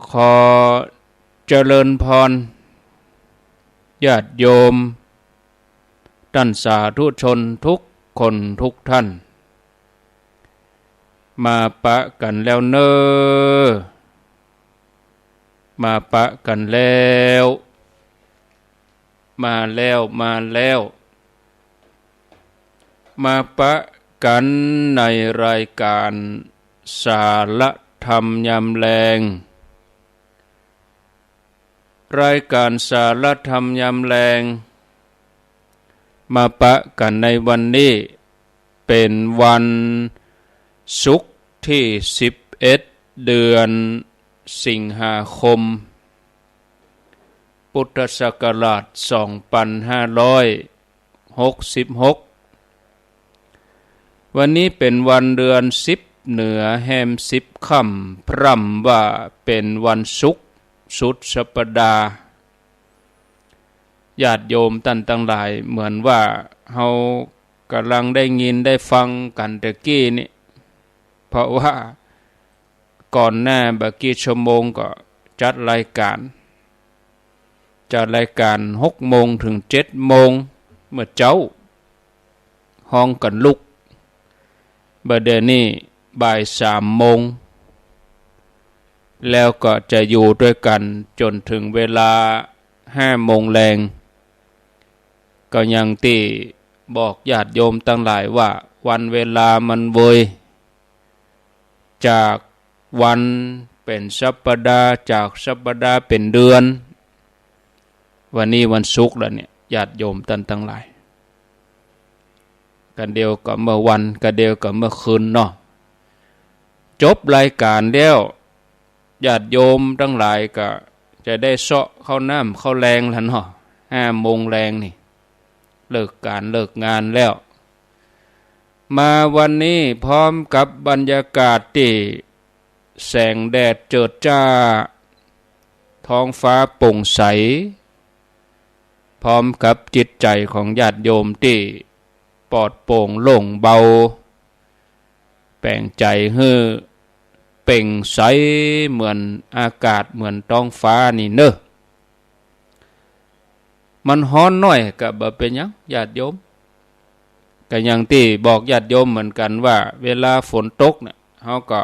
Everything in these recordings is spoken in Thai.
ขอเจริญพรญาติโยมท่านสาธุชนทุกคนทุกท่านมาปะกันแล้วเนอมาปะกันแล้วมาปะกันในรายการสารธรรมยามแลงรายการสารธรรมยามแลงมาปะกันในวันนี้เป็นวันศุกร์ที่11เดือนสิงหาคมพุทธศักราช2566วันนี้เป็นวันเดือน10เหนือแฮม10ค่ำพร่ำว่าเป็นวันศุกร์สุดสัปดาห์ญาติโยมท่านทั้งหลายเหมือนว่าเฮากำลังได้ยินได้ฟังกันตะกี้นี่เพราะว่าก่อนหน้าบักกี่ชั่วโมงก็จัดรายการ6 โมงถึง7 โมงเมื่อเจ้าห้องกันลุกบัดเดี๋ยวนี้บ่าย3 โมงแล้วก็จะอยู่ด้วยกันจนถึงเวลา5 โมงแลงก็ยังที่บอกญาติโยมทั้งหลายว่าวันเวลามันเวยจากวันเป็นสัปดาห์จากสัปดาห์เป็นเดือนวันนี้วันศุกร์แล้วเนี่ยญาติโยมท่านทั้งหลายกันเดียวกับเมื่อวันกันเดียวกับเมื่อคืนเนาะจบรายการแล้วญาติโยมทั้งหลายก็จะได้เสาะเข้าน้ำเข้าแรงแล้วเนาะ5 โมงแรงนี่เลิกการเลิกงานแล้วมาวันนี้พร้อมกับบรรยากาศที่แสงแดดเจิดจ้าท้องฟ้าโปร่งใสพร้อมกับจิตใจของญาติโยมที่ปลอดโปร่งโล่งเบาแปลงใจให้เปล่งใสเหมือนอากาศเหมือนท้องฟ้านี่เนอะมันฮ้อนหน่อยก็บ่เป็นหยังญาติโยมก็อย่างที่บอกญาติโยมเหมือนกันว่าเวลาฝนตกเนี่ยเฮาก็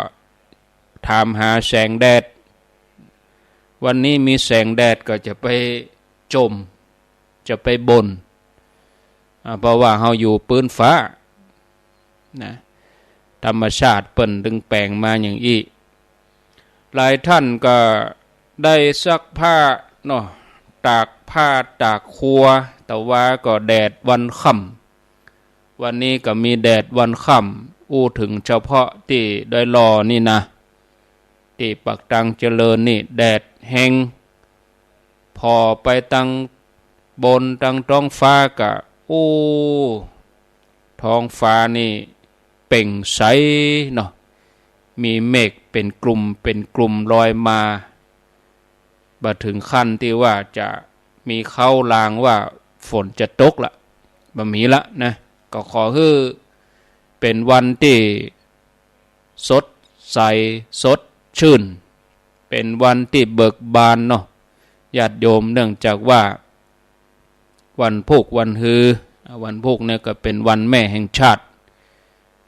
ถามหาแสงแดดวันนี้มีแสงแดดก็จะไปจมจะไปบ่นเพราะว่าเฮาอยู่ปื้นฟ้านะธรรมชาติเปิ้นดึงแปลงมาอย่างอี้หลายท่านก็ได้ซักผ้าเนาะตากผ้าตากครัวแต่ว่าก็แดดวันค่ำวันนี้ก็มีแดดวันค่ำอู้ถึงเฉพาะที่ดอยลอนี่นะที่ปักตังเจริญนี่แดดแห้งพอไปตังบนตังท้องฟ้าก็ท้องฟ้านี่เป่งใสเนาะมีเมฆเป็นกลุ่มลอยมาบ่ถึงขั้นที่ว่าจะมีเข้าลางว่าฝนจะตกละบ่มีละนะก็ขอให้เป็นวันที่สดใสสดชื่นเป็นวันที่เบิกบานเนาะญาติโยมเนื่องจากว่าวันพุกวันฮือวันพุกเนี่ยก็เป็นวันแม่แห่งชาติ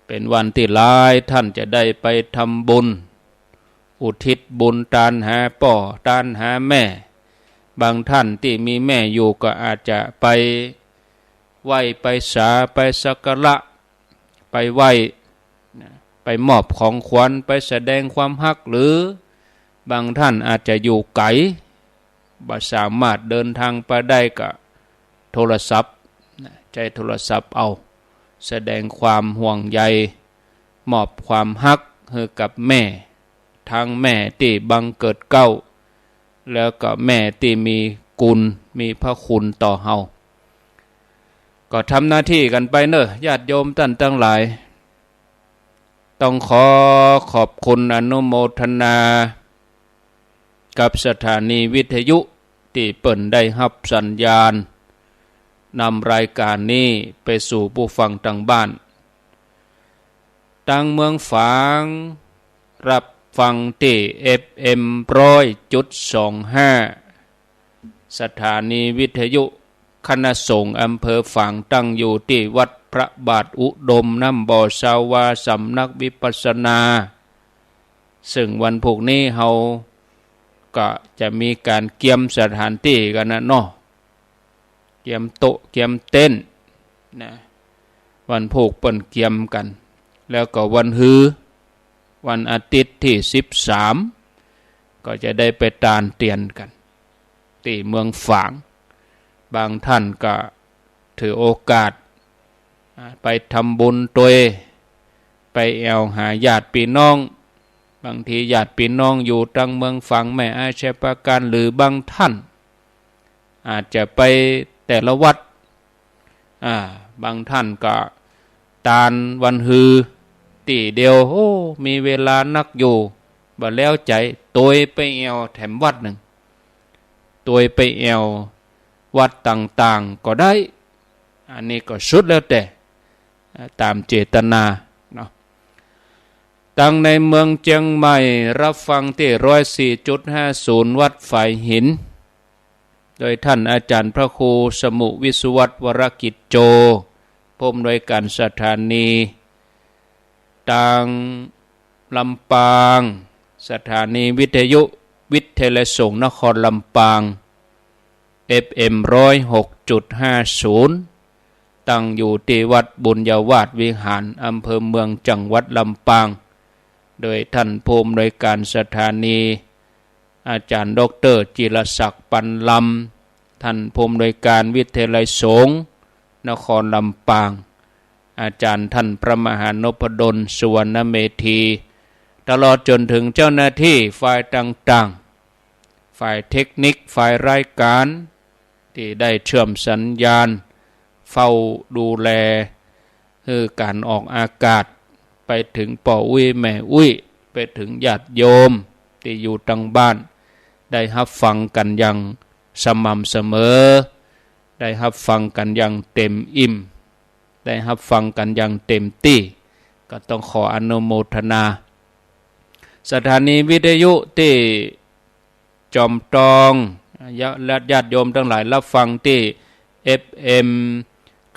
เป็นวันที่หลายท่านจะได้ไปทำบุญอุทิศบุญตานหาป่อตานหาแม่บางท่านที่มีแม่อยู่ก็อาจจะไปไหว้ไปสาไปสักการะไปไหว้ไปมอบของขวัญไปแสดงความฮักหรือบางท่านอาจจะอยู่ไกลบ่สามารถเดินทางไปได้ก็โทรศัพท์ใช้โทรศัพท์เอาแสดงความห่วงใยมอบความฮักให้กับแม่ทั้งแม่ที่บังเกิดเก้าแล้วก็แม่ที่มีกุลมีพระคุณต่อเฮาก็ทำหน้าที่กันไปเนอะญาติโยมท่านทั้งหลายต้องขอบคุณอนุโมทนากับสถานีวิทยุที่เปิ่นได้รับสัญญาณนำรายการนี้ไปสู่ผู้ฟังทางบ้าน ตั้งเมืองฝางรับ ฟังที่ FM 100.25 สถานีวิทยุคณะสงฆ์อำเภอฝางตั้งอยู่ที่วัดพระบาทอุดมน้ำบ่อสาวาสำนักวิปัสสนาซึ่งวันพวกนี้เราก็จะมีการเกียมสถานที่กันนะเนาะเกียมโต๊ะเกียมเต้นนะวันพวกเปิ้นเกียมกันแล้วก็วันฮือวันอาทิตย์ที่13ก็จะได้ไปตานเตียนกันที่เมืองฝางบางท่านก็ถือโอกาสไปทำบุญตัวไปแอวหาญาติพี่น้องบางทีญาติพี่น้องอยู่ทางเมืองฝางแม่อาชัยประการหรือบางท่านอาจจะไปแต่ละวัดบางท่านก็ตานวันฮือตีเดียวโอ้มีเวลานักอยู่บ่แล้วใจตัวไปแอวแถมวัดหนึ่งตัวไปแอววัดต่างๆก็ได้อันนี้ก็สุดแล้วแต่ตามเจตนาเนาะตั้งในเมืองเชียงใหม่รับฟังที่104.50วัดฝ่ายหินโดยท่านอาจารย์พระครูสมุวิสุวัตวรกิจโจผู้อำนวยการสถานีต่างลำปางสถานีวิทยุวิทยาสงฆ์นครลำปาง FM 106.50 ตั้งอยู่ที่วัดบุญญาวาสวิหารอำเภอเมืองจังหวัดลำปางโดยท่านผู้อำนวยการสถานีอาจารย์ดร.จิรศักดิ์ปันลำท่านผู้อำนวยการวิทยาลัยสงฆ์นครลำปางอาจารย์ท่านพระมหานพดลสุวรรณเมธีตลอดจนถึงเจ้าหน้าที่ฝ่ายต่างๆฝ่ายเทคนิคฝ่ายรายการที่ได้เชื่อมสัญญาณเฝ้าดูแลการออกอากาศไปถึงป่ออุ้ยแม่อุ้ยไปถึงญาติโยมที่อยู่ทางบ้านได้รับฟังกันอย่างสม่ำเสมอได้รับฟังกันอย่างเต็มอิ่มได้รับฟังกันอย่างเต็มที่ก็ต้องขออนุโมทนาสถานีวิทยุที่จอมตองและญาติโยมทั้งหลายรับฟังที่ FM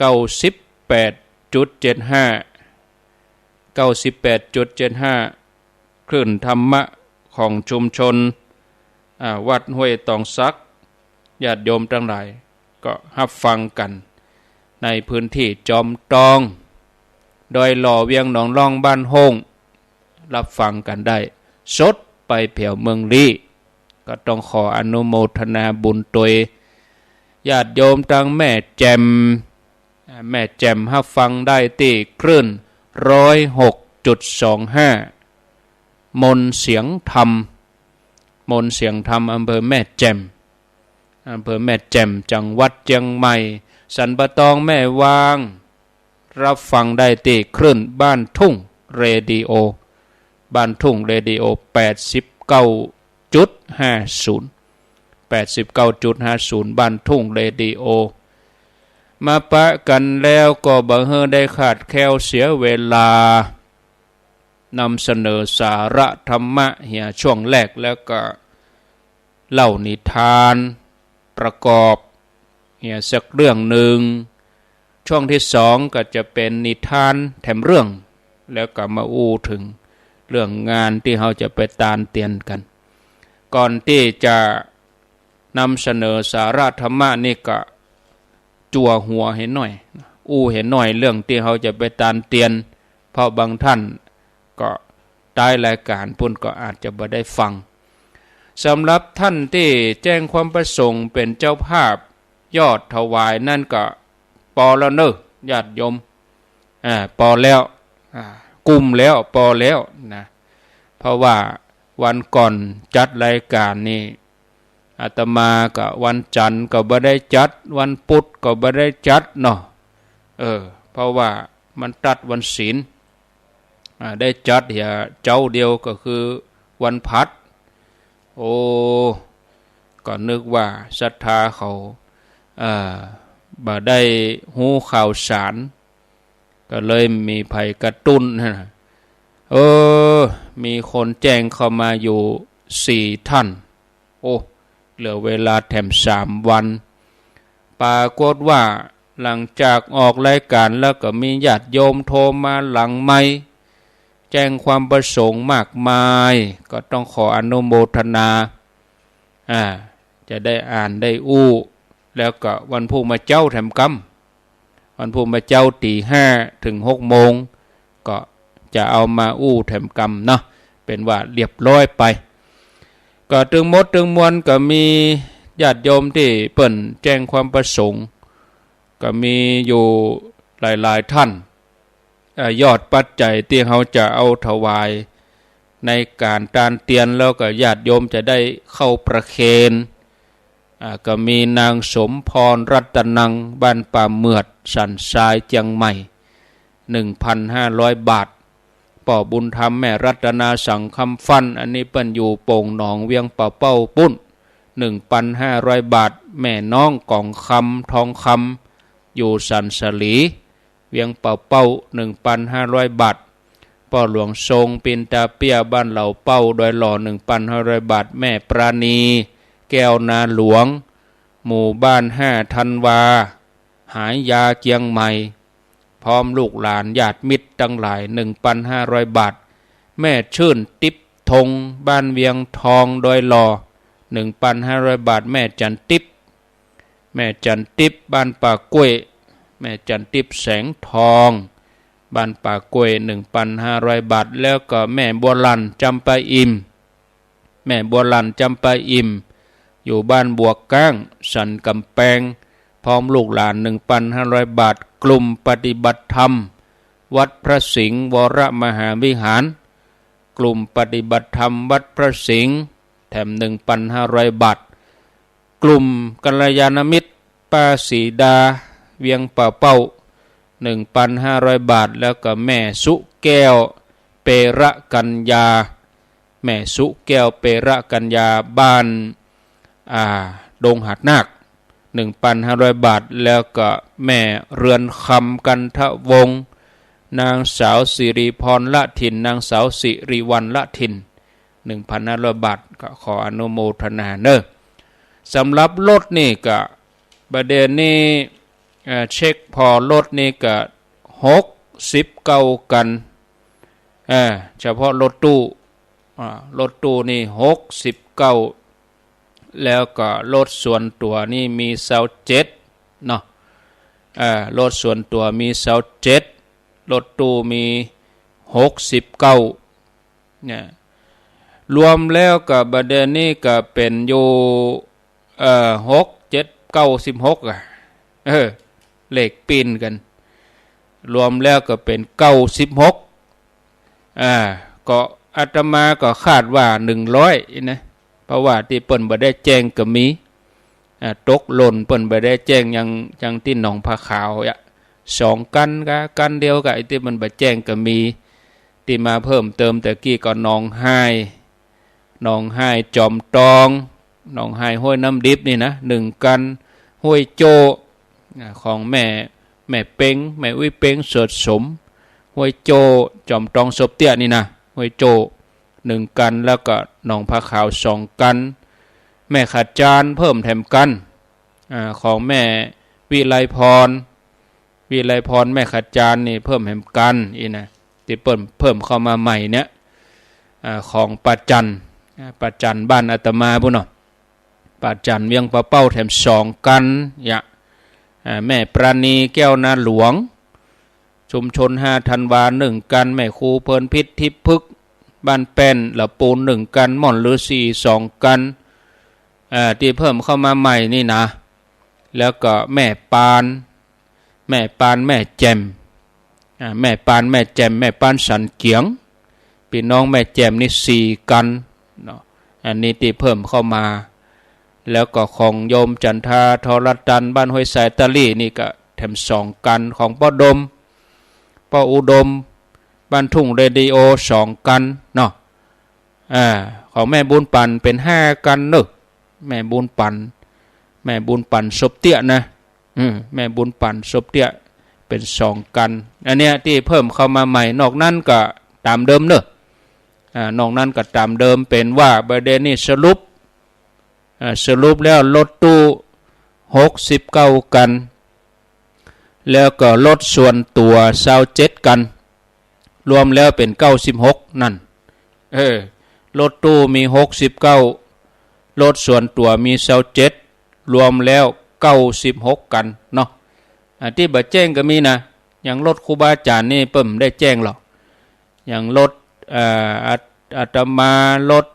98.75 คลื่นธรรมะของชุมชนวัดห้วยตองซักญาติโยมทั้งหลายก็รับฟังกันในพื้นที่จอมตองโดยหล่อเวียงหนองร่องบ้านห้งรับฟังกันได้สดไปแผ่วเมืองลีก็ต้องขออนุโมทนาบุญตัวญาติโยมทั้งแม่แจ่มรับฟังได้ที่คลื่น106.25 มนเสียงธรรมอำเภอแม่แจ่มจังหวัดเชียงใหม่สันปะตองแม่วางรับฟังได้ที่คลื่นบ้านทุ่งเรดิโอบ้านทุ่งเรดิโอ 89.50 บ้านทุ่งเรดิโอมาปะกันแล้วก็บังเอิญได้ขาดแคลวเสียเวลานำเสนอสาระธรรมะเหี่ยช่วงแรกแล้วก็เล่านิทานประกอบเหี่ยสักเรื่องหนึ่งช่วงที่2ก็จะเป็นนิทานแถมเรื่องแล้วก็มาอู้ถึงเรื่องงานที่เราจะไปตานเตียนกันก่อนที่จะนำเสนอสาระธรรมะนี่ก็จั่วหัวเห็นหน่อยเห็นหน่อยเรื่องที่เราจะไปตานเตียนเพราะบางท่านก็ได้รายการพุ่นก็อาจจะบ่ได้ฟังสำหรับท่านที่แจ้งความประสงค์เป็นเจ้าภาพยอดถวายนั่นก็ปอแล้วเนอะญาติโยมปอแล้วกลุ่มแล้วปอแล้วนะเพราะว่าวันก่อนจัดรายการนี่อาตมาก็วันจันทร์ก็บ่ได้จัดวันพุธก็บ่ได้จัดเนาะเพราะว่ามันตัดวันศีลได้จัดเจ้าเดียวก็คือวันพัดก็นึกว่าศรัทธาเขาบ่ได้หูข่าวสารก็เลยมีภัยกระตุ้น เออมีคนแจ้งเข้ามาอยู่4 ท่านโอ้เหลือเวลาแถม3 วันปรากฏว่าหลังจากออกรายการแล้วก็มีญาติโยมโทรมาหลังไมค์แจ้งความประสงค์มากมายก็ต้องขออนุโมทนาจะได้อ่านได้อู้แล้วก็วันพรุ่งมาเจ้าแถมกำวันพรุ่งมาเจ้าตี 5 ถึง 6 โมงก็จะเอามาอู้แถมกำเนาะเป็นว่าเรียบร้อยไปก็ตึงมดตึงมวลก็มีญาติโยมที่เปิ่นแจ้งความประสงค์ก็มีอยู่หลายๆท่านยอดปัจจัยที่เขาจะเอาถวายในการตานเตียนแล้วก็ญาติโยมจะได้เข้าประเคนก็มีนางสมพรรัตนังบ้านป่าเมือดสันทรายเจียงใหม่ 1,500 บาทป่อบุญธรรมแม่รัตนาสังคำฟันอันนี้เปิ้นอยู่โป่งหนองเวียงป่าเป้าปุ้น 1,500 บาทแม่น้องกองคำทองคำอยู่สันสลีเวียงเป่าเป้า 1,500 บาทป่อหลวงทรงปินตาเปียบ้านเหล่าเป้าโดยหล่อ 1,500 บาทแม่ปราณีแก้วนาหลวงหมู่บ้าน5 ธันวาหายยาเจียงใหม่พร้อมลูกหลานญาติมิตรทั้งหลาย 1,500 บาทแม่ชื่นติ๊บธงบ้านเวียงทองโดยหล่อ 1,500 บาทแม่จันติ๊บบ้านป่ากล้วยแม่จันติ๊บแสงทองบ้านป่ากล้วย 1,500 บาทแล้วก็แม่บัวลันจำปาอิมอยู่บ้านบวกก้างสันกำแพงพร้อมลูกหลาน 1,500 บาทกลุ่มปฏิบัติธรรมวัดพระสิงห์วรมหาวิหารกลุ่มปฏิบัติธรรมวัดพระสิงห์แถม 1,500 บาทกลุ่มกัลยาณมิตรป้าสีดาเวียงป่าเป้า 1,500 บาทแล้วก็แม่สุแก้วเประกัญญาแม่สุแก้วเประกัญญาบ้านดงหาดนาค 1,500 บาทแล้วก็แม่เรือนคำกันทวงศ์นางสาวสิริพรละถิ่นนางสาวสิริวัลละถิ่น 1,500 บาทก็ขออนุโมทนาเนอะสำหรับรถนี่ก็ประเด็นนี้เช็คพอรถนี่ก็69กันเฉพาะรถตู้นี่69แล้วก็รถส่วนตัวนี่มี27เนาะรถส่วนตัวมี27รถตู้มี69เนี่ยรวมแล้วกับประเด็นนี้ก็เป็นอยู่6 7 9 16เลขปีนกันรวมแล้วก็เป็น96ก็อาตมาก็คาดว่า100นะเพราะว่าที่เปิ้นบ่ได้แจ้งก็มีตกหล่นเปิ้นบ่ได้แจ้งยังที่หนองผาขาว2 กันกันเดียวกับไอ้ที่มันบ่แจ้งก็มีที่มาเพิ่มเติมแต่กี้ก็หนองไห้จอมตองหนองไห้ห้วยน้ำดิบนี่นะ1 กันห้วยโจของแม่เป้งแม่อุ้ยเป้งเสดสมห้วยโจจอมตองศพเตี้ยนี่นะห้วยโจ1 กันแล้วก็หนองผาขาว2 กันแม่ขัดจานเพิ่มแถมกันของแม่วิไลพรแม่ขัดจานนี่เพิ่มแถมกันอีนะที่เพิ่มเข้ามาใหม่เนี่ยของปัจจันบ้านอาตมาพุ่นเนาะปัจจันเวียงปะเป้าแถม2 กันแม่ปราณีแก้วนาหลวงชุมชน5 ธันวา1 กันแม่ครูเพลินพิษทิพพึกบ้านแป้นละปูน1 กันม่อนฤาษี2 กันที่เพิ่มเข้ามาใหม่นี่นะแล้วก็แม่ปานแม่แจมแม่ปานแม่แจมแม่ปานสันเกียงพี่น้องแม่แจมนี่4 กันเนาะอันนี้ที่เพิ่มเข้ามาแล้วก็ของโยมจันทาทรตันบ้านห้วยสายตะลี่นี่ก็แถม2 กันของป้ออุดมบ้านทุ่งเรดิโอ2 กันเนาะของแม่บุญปันเป็น5 กันเนอะแม่บุญปันศพเตี้ยนะแม่บุญปันศพเตี้ยเป็น2 กันอันเนี้ยที่เพิ่มเข้ามาใหม่นอกนั้นก็ต ตามเดิมเนอะนอกนั้นก็ตามเดิมเป็นว่าประเด็นนี้สรุปแล้วรถตู้69กันแล้วก็รถส่วนตัว27กันรวมแล้วเป็น96นั่นรถตู้มี69รถส่วนตัวมี27รวมแล้ว96กันเนาะที่บ่แจ้งก็มีนะอย่างรถครูบาอาจารย์นี่เพิ่มได้แจ้งหรอกอย่างรถอาตมารถ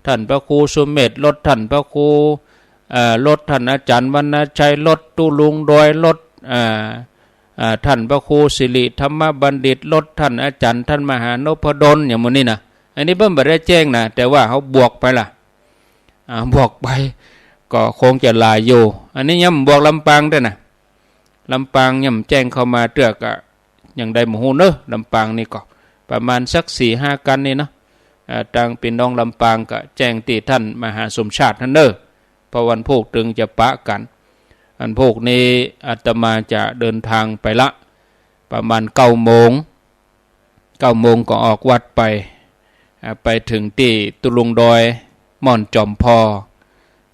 ท่านพระครูสุเมธรถท่านพระครูรถท่านอาจารย์วรรณชัยรถตุลุงโดยรถท่านพระครูสิริธรรมบัณฑิตรถท่านอาจารย์ท่านมหานพดลอย่างมื้อนี้นะอันนี้เพิ่มบ่ได้แจ้งนะแต่ว่าเขาบวกไปล่ะบวกไปก็คงจะหลายอยู่อันนี้ย่ำบวกลำปางด้วยนะลำปางย่ำแจ้งเข้ามาเตือกอย่างใดหมู่เนอะลำปางนี่ก็ประมาณสัก 4-5 กันนี่เนาะทางพี่น้องลำปางก็แจ้งที่ท่านมหาสมชาติท่านเนอะเพราะวันพวกตึงจะปะกันอันพวกนี้อาตมาจะเดินทางไปละประมาณ9 โมงก็ออกวัดไปถึงที่ตุลุงดอยม่อนจอมพอ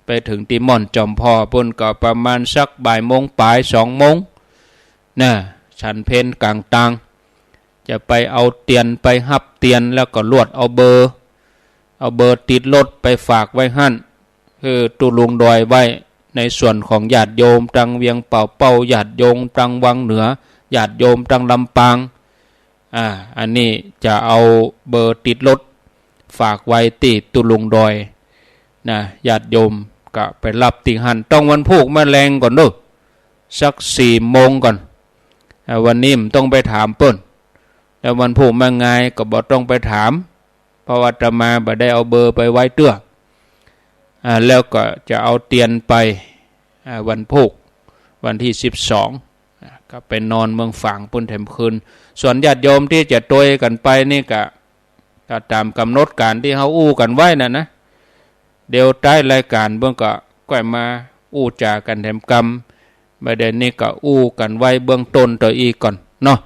ไปถึงที่ม่อนจอมพอปุ่นก็ประมาณสักบ่ายโมงปลาย2 โมงนะฉันเพนกลางตังจะไปเอาเตียนไปหับเตียนแล้วก็ลวดเอาเบอร์ติดรถไปฝากไว้หั่นคือตุลุงดอยไว้ในส่วนของญาติโยมตังเวียงเป่าญาติโยมตังวังเหนือญาติโยมตังลำปางอันนี้จะเอาเบอร์ติดรถฝากไว้ที่ตุลุงดอยนะญาติโยมก็ไปรับติหันต้องวันพุธมาแรงก่อนด้วยสัก4 โมงก่อนวันนี้มต้องไปถามเปิ้นแล้ววันพุธมาไงก็บอกต้องไปถามเพราะว่าจะมาบ่ได้เอาเบอร์ไปไว้เตื้อแล้วก็จะเอาเตียนไปวันพุธวันที่12ก็ไปนอนเมืองฝางปุ่นแถมคืนส่วนญาติโยมที่จะโตยกันไปนี่ก็ตามกำหนดการที่เขาอู้กันไว้นะเดี๋ยวใต้รายการเบื้องก็มาอู้จากันแถมกรรมประเด็นนี้ก็อู้กันไว้เบื้องต้นตัวอีกก่อนเนาะ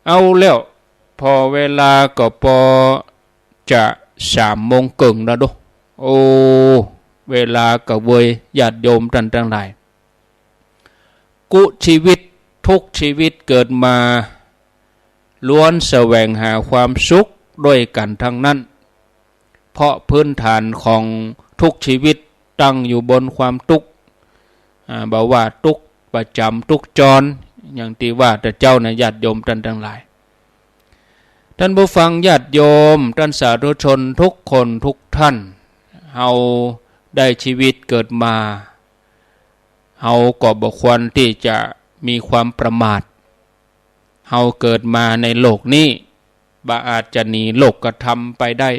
เอาแล้วพอเวลาก็พอจะ3 โมงครึ่งแล้วดูโอ้เวลาก็เวยญาติโยมท่านทั้งหลายกุชีวิตทุกชีวิตเกิดมาล้วนแสวงหาความสุขด้วยกันทั้งนั้นเพราะพื้นฐานของทุกชีวิตตั้งอยู่บนความทุกข์บอกว่าทุกข์ประจำทุกข์จรอย่างที่ว่าแต่เจ้านะญาติโยมท่านทั้งหลายท่านผู้ฟังญาติโยมท่านสาธุชนทุกคนทุกท่านเฮาได้ชีวิตเกิดมาเฮาก็บ่ควรที่จะมีความประมาทเฮาเกิดมาในโลกนี้บ่อาจจะหนีโลกธรรมไปได้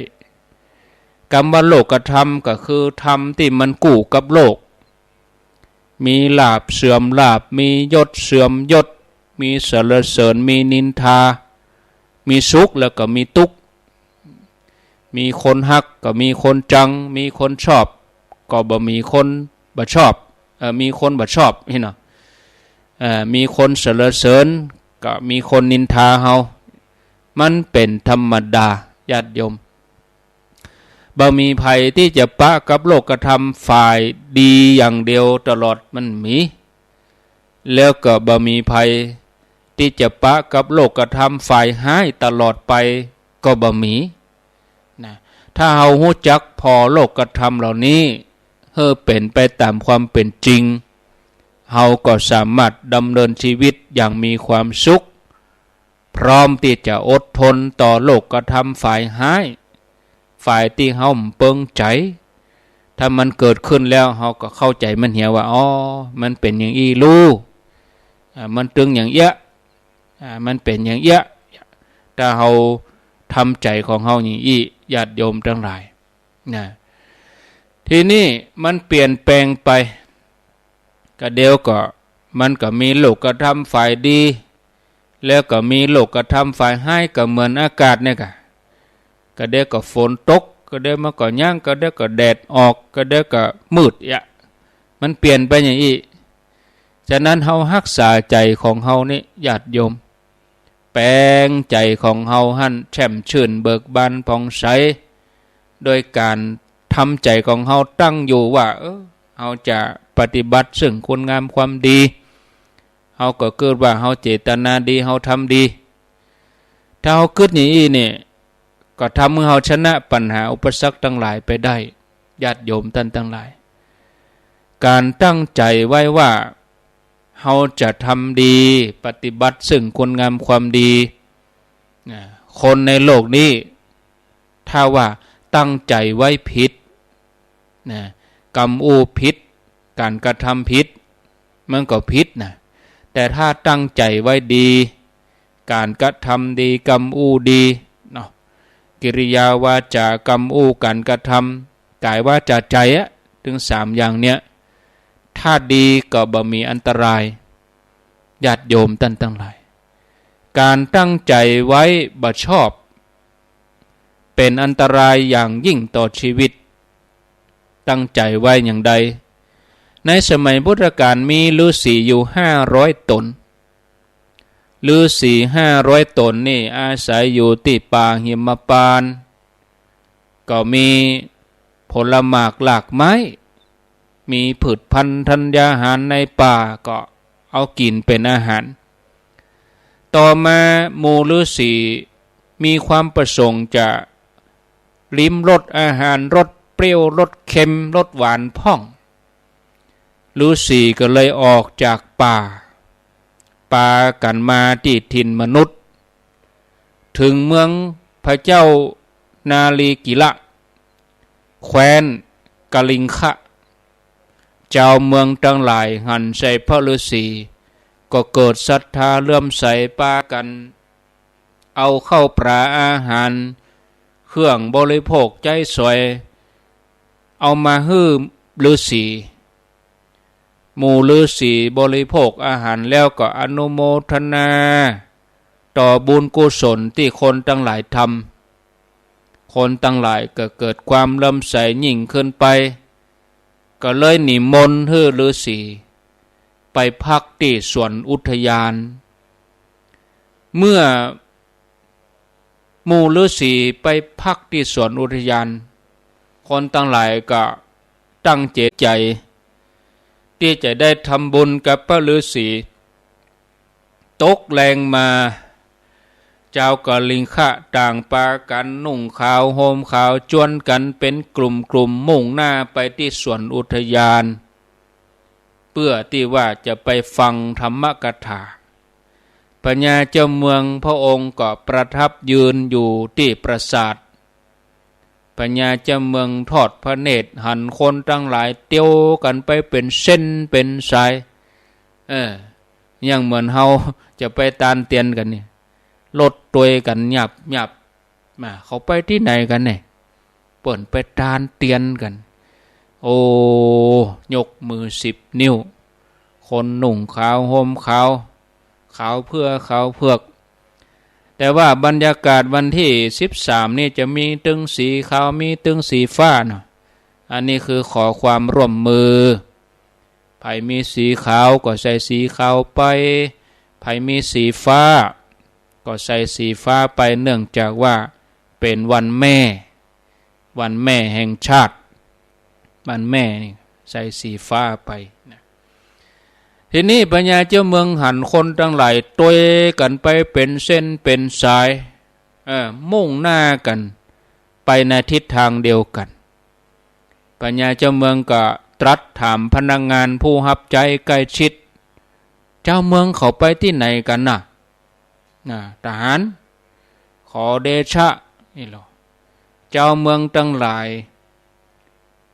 คำว่าโลกธรรมก็คือธรรมที่มันกู้กับโลกมีลาภเสื่อมลาภมียศเสื่อมยศมีสรรเสริญมีนินทามีสุขแล้วก็มีทุกข์มีคนฮักก็มีคนจังมีคนชอบก็บ่มีคนบ่ชอบมีคนบ่ชอบนี่เนาะมีคนสรรเสริญก็มีคนนินทาเฮามันเป็นธรรมดาญาติโยมบ่มีภัยที่จะปะกับโลกธรรมฝ่ายดีอย่างเดียวตลอดมันมีแล้วก็บ่มีภัยที่จะปะกับโลกธรรมฝ่ายร้ายตลอดไปก็บ่มีนะถ้าเฮาฮู้จักพอโลกธรรมเหล่านี้เป็นไปตามความเป็นจริงเฮาก็สามารถดำเนินชีวิตอย่างมีความสุขพร้อมที่จะอดทนต่อโลกธรรมฝ่ายร้ายฝ่ายที่เฮาเปิงใจถ้ามันเกิดขึ้นแล้วเฮาก็เข้าใจมันเหี่ยวว่าอ๋อมันเป็นอย่างอีรู้มันตึงอย่างเยอะมันเป็นอย่างเยอะถ้าเฮาทำใจของเฮาอย่างอีญาติโยมทั้งหลายนะทีนี้มันเปลี่ยนแปลงไปก็เดียวก็มันก็มีโลกธรรมฝ่ายดีแล้วก็มีโลกธรรมฝ่ายร้ายก็เหมือนอากาศเนี่ยก็เดียวก็ฝนตกก็เดียวมันก็ย่างก็เดียวก็แดดออกก็เดียวก็มืดมันเปลี่ยนไปอย่างนี้ฉะนั้นเฮารักษาใจของเฮานี่ญาติโยม แปลงใจของเฮาหั่นแช่มชื่นเบิกบานผ่องใสโดยการทำใจของเฮาตั้งอยู่ว่าเฮาจะปฏิบัติซึ่งคุณงามความดีเฮาก็เกิดว่าเฮาเจตนาดีเฮาทำดีถ้าเฮาคิดอย่างนี้เนี่ยก็ทำให้เฮาชนะปัญหาอุปสรรคทั้งหลายไปได้ญาติโยมท่านทั้งหลายการตั้งใจไว้ว่าเฮาจะทำดีปฏิบัติซึ่งคุณงามความดีคนในโลกนี้ถ้าว่าตั้งใจไว้ผิดกรรมอูผิดการกระทำผิดมันก็ผิดนะแต่ถ้าตั้งใจไว้ดีการกระทำดีกรรมอูดีเนาะกิริยาวาจากรรมอูการกระทำกายวาจาใจถึง3อย่างเนี้ยถ้าดีก็บ่มีอันตรายญาติโยมท่านทั้งหลายการตั้งใจไว้บ่ชอบเป็นอันตรายอย่างยิ่งต่อชีวิตตั้งใจไว้อย่างใดในสมัยพุทธกาลมีฤาษีอยู่500 ตนฤาษี500 ตนนี่อาศัยอยู่ที่ป่าหิมพานต์ก็มีผลหมากหลากไม้มีพืชพันธุ์ธัญญาหารในป่าก็เอากินเป็นอาหารต่อมาหมู่ฤาษีมีความประสงค์จะลิ้มรสอาหารรสเปรี้ยวรสเค็มรสหวานพ่องฤาษีก็เลยออกจากป่ากันมาที่ถิ่นมนุษย์ถึงเมืองพระเจ้านาลีกิละแคว้นกลิงคะเจ้าเมืองทั้งหลายหันใส่พระฤาษีก็เกิดศรัทธาเลื่อมใสปากันเอาเข้าปลาอาหารเครื่องบริโภคใจสวยเอามาฮื้อฤาษีหมู่ฤาษีบริโภคอาหารแล้วก็อนุโมทนาต่อบุญกุศลที่คนทั้งหลายทำคนทั้งหลายก็เกิดความเลื่อมใสยิ่งขึ้นไปก็เลยนิมนต์ให้ฤาษีไปพักที่สวนอุทยานเมื่อหมู่ฤาษีไปพักที่สวนอุทยานคนทั้งหลายก็ตั้งเจตใจที่จะได้ทำบุญกับพระฤาษีตกแรงมาเจ้ากลิงคะต่างปากันนุ่งขาวห่มขาวจวนกันเป็นกลุ่มมุ่งหน้าไปที่สวนอุทยานเพื่อที่ว่าจะไปฟังธรรมกถาพญาเจ้าเมืองพระองค์ก็ประทับยืนอยู่ที่ปราสาทพญาเจ้าเมืองทอดพระเนตรหันคนทั้งหลายเตี้ยวกันไปเป็นเส้นเป็นสายยังเหมือนเฮาจะไปตานเตียนกันนี่ลดตัวกันหยับมาเขาไปที่ไหนกันเนี่ยเปิ่นไปตานเตียนกันโอ้ยกมือ10 นิ้วคนนุ่งขาวห่มขาวเพื่อขาวเพือกแต่ว่าบรรยากาศวันที่13นี่จะมีตึงสีขาวมีตึงสีฟ้าเนาะอันนี้คือขอความร่วมมือไผมีสีขาวก็ใส่สีขาวไปไผมีสีฟ้าก็ใส่สีฟ้าไปเนื่องจากว่าเป็นวันแม่แห่งชาติวันแม่นี่ใส่สีฟ้าไปนะทีนี้พญาเจ้าเมืองหันคนทั้งหลายตัวกันไปเป็นเส้นเป็นสายมุ่งหน้ากันไปในทิศทางเดียวกันพญาเจ้าเมืองก็ตรัสถามพนักงานผู้รับใจใกล้ชิดเจ้าเมืองเขาไปที่ไหนกันน่ะทหารขอเดชะนี่หรอเจ้าเมืองทั้งหลาย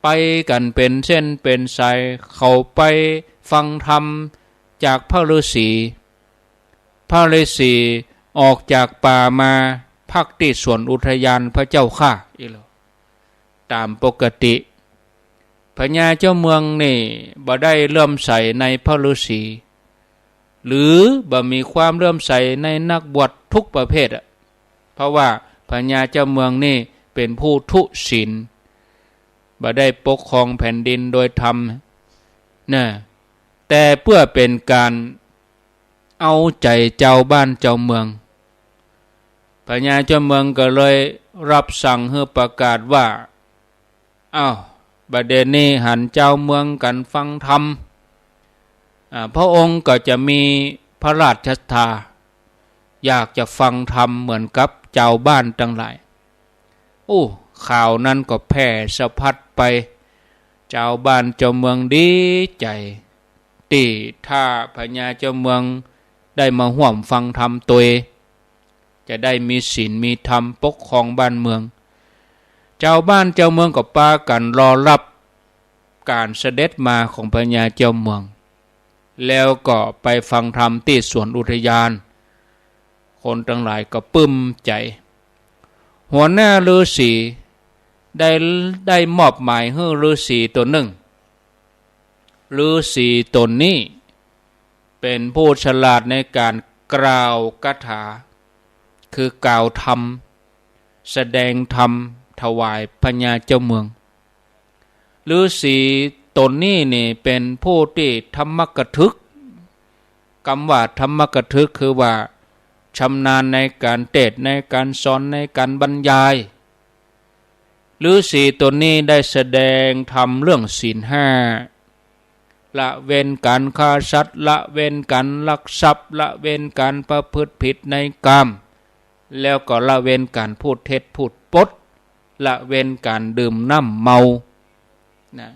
ไปกันเป็นเส้นเป็นสายเขาไปฟังธรรมจากพระฤาษีออกจากป่ามาพักที่สวนอุทยานพระเจ้าข้าอีหรอตามปกติพญาเจ้าเมืองนี่บ่ได้เลื่อมใสในพระฤาษีหรือบ่มีความเลื่อมใสในนักบวชทุกประเภทเพราะว่าพญาเจ้าเมืองนี่เป็นผู้ทุศีลบ่ได้ปกครองแผ่นดินโดยธรรมนะแต่เพื่อเป็นการเอาใจเจ้าบ้านเจ้าเมือง พญาเจ้าเมืองก็เลยรับสั่งให้ประกาศว่าอ้าวบัดเดี๋ยวนี้หันเจ้าเมืองกันฟังธรรมพระองค์ก็จะมีพระราชศรัทธาอยากจะฟังธรรมเหมือนกับเจ้าบ้านทั้งหลายข่าวนั้นก็แพร่สะพัดไปเจ้าบ้านเจ้าเมืองดีใจที่ถ้าพญาเจ้าเมืองได้มาห่วมฟังธรรมตัวจะได้มีศีลมีธรรมปกครองบ้านเมืองเจ้าบ้านเจ้าเมืองก็ปากันรอรับการเสด็จมาของพญาเจ้าเมืองแล้วก็ไปฟังธรรมที่สวนอุทยานคนทั้งหลายก็ปลื้มใจหัวหน้าฤาษีได้มอบหมายให้ฤาษีตัวหนึ่งฤาษีตนนี้เป็นผู้ฉลาดในการกล่าวคาถาคือกล่าวธรรมแสดงธรรมถวายพญาเจ้าเมืองฤาษีตนนี้นี่เป็นผู้ที่ธรรมกถึกคำว่าธรรมกถึกคือว่าชำนาญในการเทศน์ในการสอนในการบรรยายฤาษีตนนี้ได้แสดงธรรมเรื่องศีลห้าละเว้นการฆ่าสัตว์ละเว้นการลักทรัพย์ละเว้นการประพฤติผิดในกามแล้วก็ละเว้นการพูดเท็จพูดปดละเว้นการดื่มน้ำเมานะ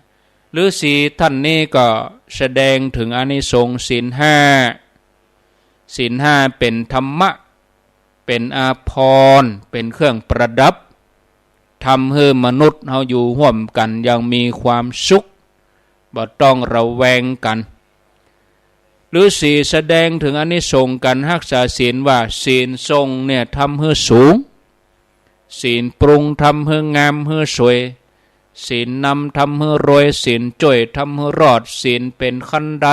ฤาษีท่านนี้ก็แสดงถึงอานิสงส์ศีลห้าศีลห้าเป็นธรรมะเป็นอาภรณ์เป็นเครื่องประดับทำให้มนุษย์เราอยู่ร่วมกันอย่างมีความสุขบ่ต้องระแวงกันฤาษีแสดงถึงอานิสงส์การรักษาศีลว่าศีลทรงเนี่ยทำให้สูงศีลปรุงทำให้งามให้สวยศีลนำทำให้รวยศีลจ่วยทำให้รอดศีลเป็นขั้นใด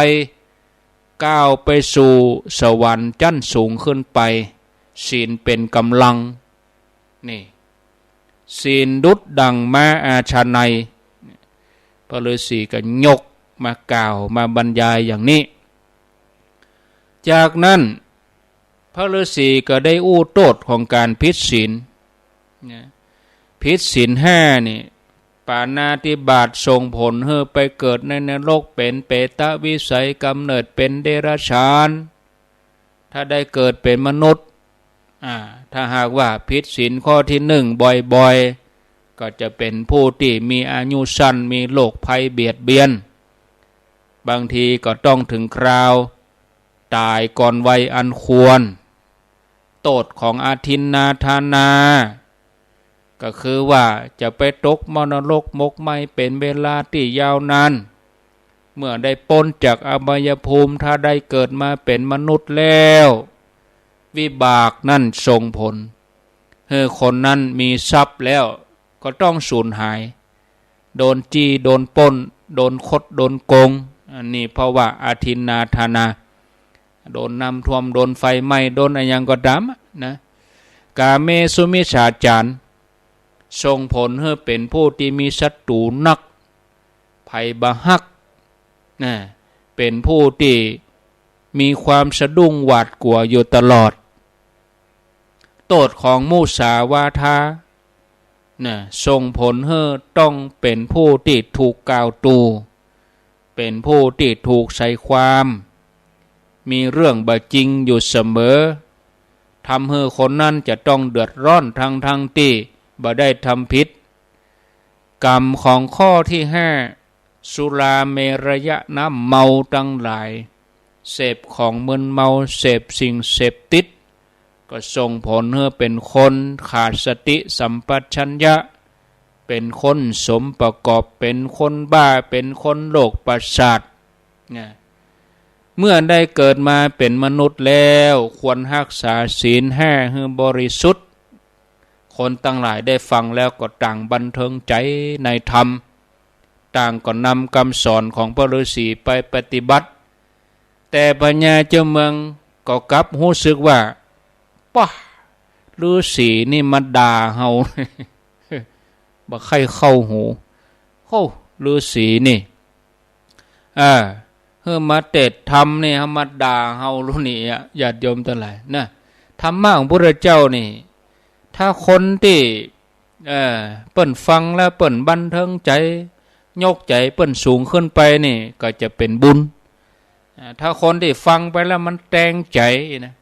ก้าวไปสู่สวรรค์ชั้นสูงขึ้นไปศีลเป็นกำลังนี่ศีลดุจดังม้าอาชาไนยพระฤาษีก็ยกมากล่าวมาบรรยายอย่างนี้จากนั้นพระฤาษีก็ได้อู้โทษของการผิดศีลผิดศีลห้านี่ปาณาติบาตส่งผลให้ไปเกิดในนรกเป็นเปตวิสัยกำเนิดเป็นเดรัจฉานถ้าได้เกิดเป็นมนุษย์ถ้าหากว่าผิดศีลข้อที่หนึ่งบ่อยๆก็จะเป็นผู้ที่มีอายุสั้นมีโรคภัยเบียดเบียนบางทีก็ต้องถึงคราวตายก่อนวัยอันควรโทษของอาทินนาทานาก็คือว่าจะไปตกมรณกมกไหมเป็นเวลาที่ยาวนานเมื่อได้พ้นจากอบายภูมิถ้าได้เกิดมาเป็นมนุษย์แล้ววิบากนั่นส่งผลคนนั้นมีทรัพย์แล้วก็ต้องสูญหายโดนจี้โดนปล้นโดนคดโดนโกงอันนี้เพราะว่าอาทินนาทานาโดนน้ำท่วมโดนไฟไหม้โดนอะไรอย่างก็ตามนะกาเมสุมิจฉาจารส่งผลให้เป็นผู้ที่มีศัตรูนักภัยบาหักนะเป็นผู้ที่มีความสะดุ้งหวาดกลัวอยู่ตลอดโทษของมุสาวาทาส่งผลให้ต้องเป็นผู้ที่ถูกกล่าวตูเป็นผู้ที่ถูกใส่ความมีเรื่องบ่จริงอยู่เสมอทำให้คนนั้นจะต้องเดือดร้อนทั้งที่บ่ได้ทำผิดกรรมของข้อที่ห้าสุราเมรยะน้ำเมาทั้งหลายเสพของมึนเมาเสพสิ่งเสพติดก็ส่งผลให้เป็นคนขาดสติสัมปชัญญะเป็นคนสมประกอบเป็นคนบ้าเป็นคนโรคประสาทเมื่อได้เกิดมาเป็นมนุษย์แล้วควรรักษาศีลห้าให้บริสุทธิ์คนตั้งหลายได้ฟังแล้วก็ต่างบันเทิงใจในธรรมต่างก็นำคำสอนของพระฤาษีไปปฏิบัติแต่พญาเจ้าเมืองก็กลับรู้สึกว่าป้าฤาษีนี่มาด่าเฮา บ่ใครเข้าหูฤาษีนี่เฮือมาเตดธรรมนี่มาด่าเฮาลุนี่ญาติโยมทั้งหลายนะธรรมะของพระเจ้านี่ ถ้าคนที่เปิ้นฟังแล้วเปิ้นบันเทิงใจยกใจเปิ้นสูงขึ้นไปนี่ก็จะเป็นบุญถ้าคนที่ฟังไปแล้วมันแทงใจนะ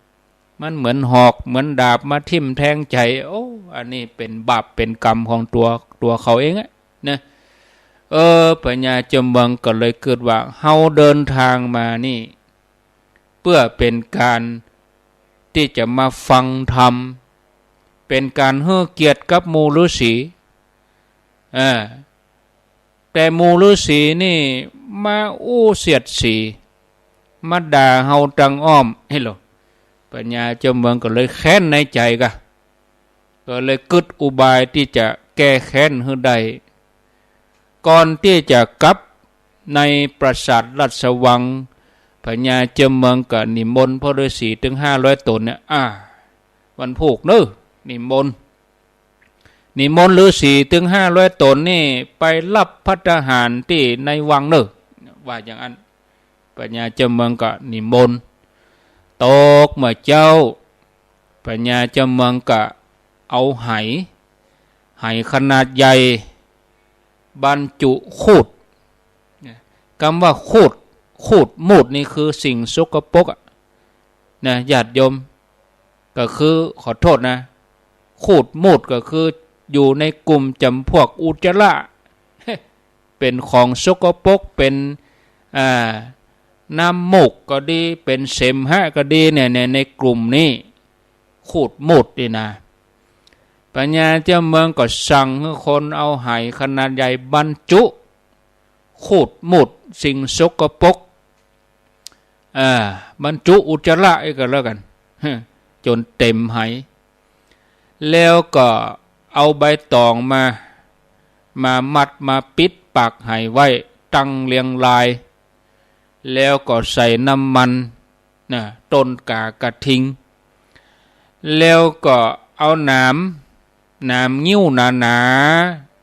มันเหมือนหอกเหมือนดาบมาทิ่มแทงใจโอ้อันนี้เป็นบาปเป็นกรรมของตัวเขาเองอะนะปัญญาจำบังก็เลยเกิดว่าเฮาเดินทางมานี่เพื่อเป็นการที่จะมาฟังธรรมเป็นการให้เกียรติกับหมู่ฤาษีแต่หมู่ฤาษีนี่มาอู้เสียดสีมาด่าเฮาตังอ้อมให้หรอปัญญาจำเมืองก็เลยแค้นในใจก็เลยกึดอุบายที่จะแก้แค้นให้ได้ก่อนที่จะกลับในปราสาทราชวังปัญญาจำเมืองก็นิมนต์พระฤาษีถึง500 ตนเนี่ยวันพุกเนอะนิมนต์ฤาษีถึง500 ตนนี่ไปรับภัตตาหารที่ในวังเนอะว่าอย่างนั้นปัญญาจำเมืองก็นิมนต์ตกเมื่อเจ้าปัญญาจำเมืองก็เอาไหขนาดใหญ่บรรจุคูดคำว่าคูดมูดนี่คือสิ่งสกปรกนะญาติโยมก็คือขอโทษนะคูดมูดก็คืออยู่ในกลุ่มจำพวกอุจจาระเป็นของสกปรกเป็นน้ำมูกก็ดีเป็นเสมหะก็ดีเนี่ยในกลุ่มนี้คูดมูดนี่นะปัญญาเจ้าเมืองก็สั่งให้คนเอาไหขนาดใหญ่บรรจุคูดมูดสิ่งสกปรกบรรจุอุจจาระก็แล้วกันจนเต็มไหแล้วก็เอาใบตองมามัดมาปิดปากไหไว้ตั้งเรียงรายแล้วก็ใส่น้ำมันต้นกากระทิงแล้วก็เอาน้ำงิ้วหนา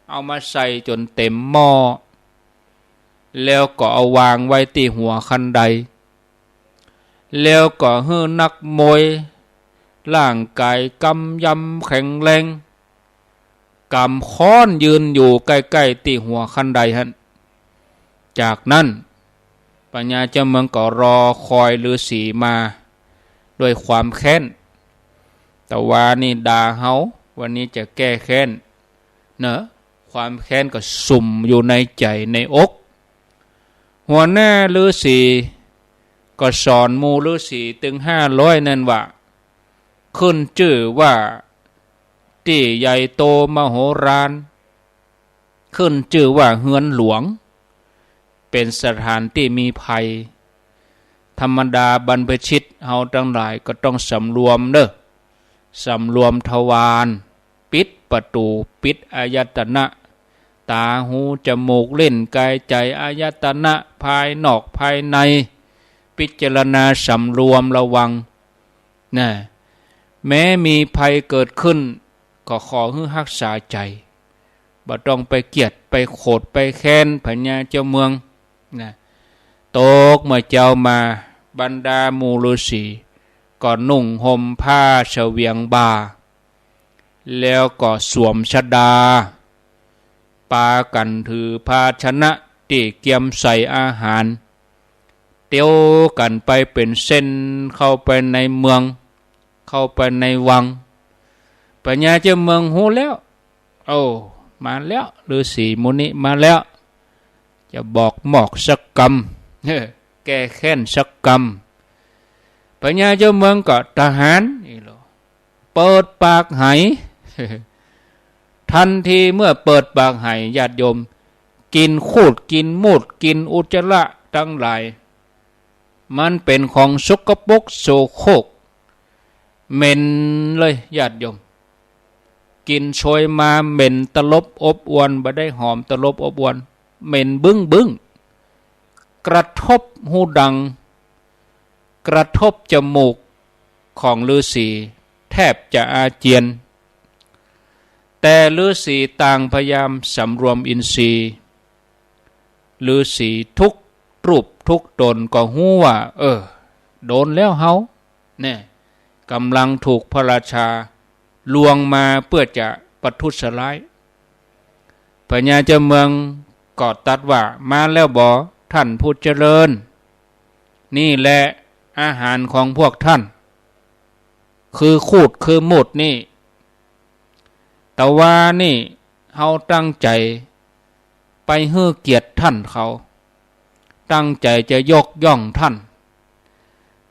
เอามาใส่จนเต็มหม้อแล้วก็เอาวางไว้ที่หัวคันไดแล้วก็ให้นักมวยร่างกายกำยำแข็งแรงกำค้อนยืนอยู่ใกล้ๆที่หัวคันไดฮั่นจากนั้นปัญญาเจ้าเมืองก็รอคอยฤาษีมาด้วยความแค้นแต่ว่านี่ด่าเฮาวันนี้จะแก้แค้นความแค้นก็สุ่มอยู่ในใจในอกหัวหน้าฤาษีก็สอนหมู่ฤาษีถึง500นั่นว่าขึ้นชื่อว่าที่ใหญ่โตมโหฬารขึ้นชื่อว่าเฮือนหลวงเป็นสถานที่มีภัยธรรมดาบรรพชิตเฮาทั้งหลายก็ต้องสำรวมสำรวมทวารปิดประตูปิดอายตนะตาหูจมูกเล่นกายใจอายตนะภายนอกภายในพิจารณาสำรวมระวังแม้มีภัยเกิดขึ้นก็ขอให้รักษาใจบ่ต้องไปเกลียดไปโขดไปแค้นพญาเจ้าเมืองตกเมื่อเจ้ามาบรรดาหมู่ฤาษีก็นุ่งห่มผ้าเฉวียงบ่าแล้วก็สวมชฎาปากันถือภาชนะที่เกียมใส่อาหารเตี้ยวกันไปเป็นเส้นเข้าไปในเมืองเข้าไปในวังปัญญาเจ้าเมืองหูแล้วมาแล้วฤาษีมุนีมาแล้วจะบอกหมอกสักกรรมแก้แค้นสักกรรมปัญญาเจ้าเมืองก็ทหารเปิดปากไหทันทีเมื่อเปิดปากไหญาติโยมกินคูดกินมูดกินอุจจาระทั้งหลายมันเป็นของสกปรกโสโครกเหม็นเลยญาติโยมกินโชยมาเหม็นตลบอบอวนบ่ได้หอมตลบอบอวนเหม็นบึ้งกระทบหูดังกระทบจมูกของฤาษีแทบจะอาเจียนแต่ฤาษีต่างพยายามสำรวมอินทรีย์ฤาษีทุกรูปทุกตนก็หู้ว่าโดนแล้วเฮาเนี่ยกำลังถูกพระราชา ลวงมาเพื่อจะประทุษร้ายพญาเจ้าเมืองก็ตัดว่ามาแล้วบ่ท่านผู้เจริญนี่แหละอาหารของพวกท่านคือคูดคือหมุดนี่แต่ว่านี่เฮาตั้งใจไปให้เกียรติท่านเขาตั้งใจจะยกย่องท่าน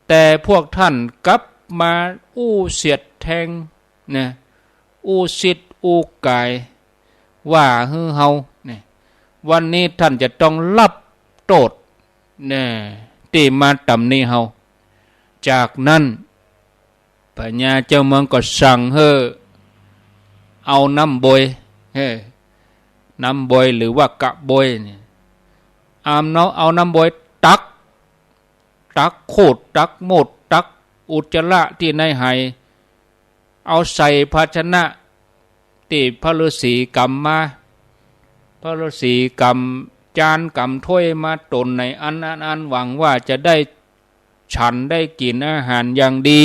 แต่พวกท่านกลับมาอู้เสียดแทงเนี่ยอู้สิทธิ์อู้กายว่าฮือเฮาเนี่ยวันนี้ท่านจะต้องรับโทษเนี่ยที่มาตำหนิเฮาจากนั้นพญาเจ้าเมืองก็สั่งให้เอาน้ำบอยน้ำบอยหรือว่ากะบอยเนี่ยเอาน้ำบอยตักโคตรตักหมดตักอุจจาระที่ในไหเอาใส่ภาชนะที่พระฤาษีกำมาพระฤาษีกำจานกำถ้วยมาตนในอันหวังว่าจะได้ฉันได้กินอาหารอย่างดี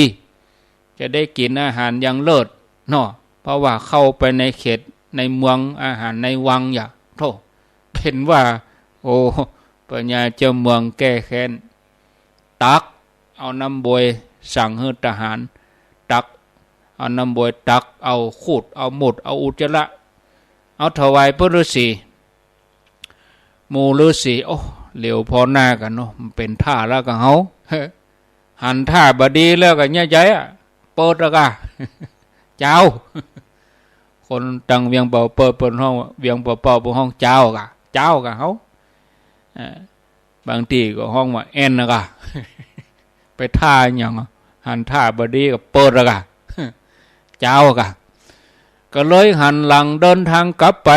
จะได้กินอาหารอย่างเลิศเนาะเพราะว่าเข้าไปในเขตในเมืองอาหารในวังอย่าโธ่เป็นว่าโอ้ปัญญาเจ้าเมืองแก้แค้นตักเอาน้ำบวยสั่งให้ทหารตักเอาน้ำบวยตักเอาคูดเอาหมดเอาอุจจาระเอาถวายพระฤาษีหมู่ฤาษีโอ้เหลียวพอหน้ากันเนาะมันเป็นท่าแล้วก็เฮาหันท่าบดีแล้วก็เนี่ยใจอ่ะเปิดแล้วก็เจ้าคนตังเวียงเป่าเปิดบนห้องเวียงเป่าเป่าบนห้องเจ้าก็เฮาบางทีก็ห้องว่าเอ็นนะก็ไปท่าอย่างหันท่าบดีก็เปิดแล้วก็เจ้าก็เลยหันหลังเดินทางกลับไป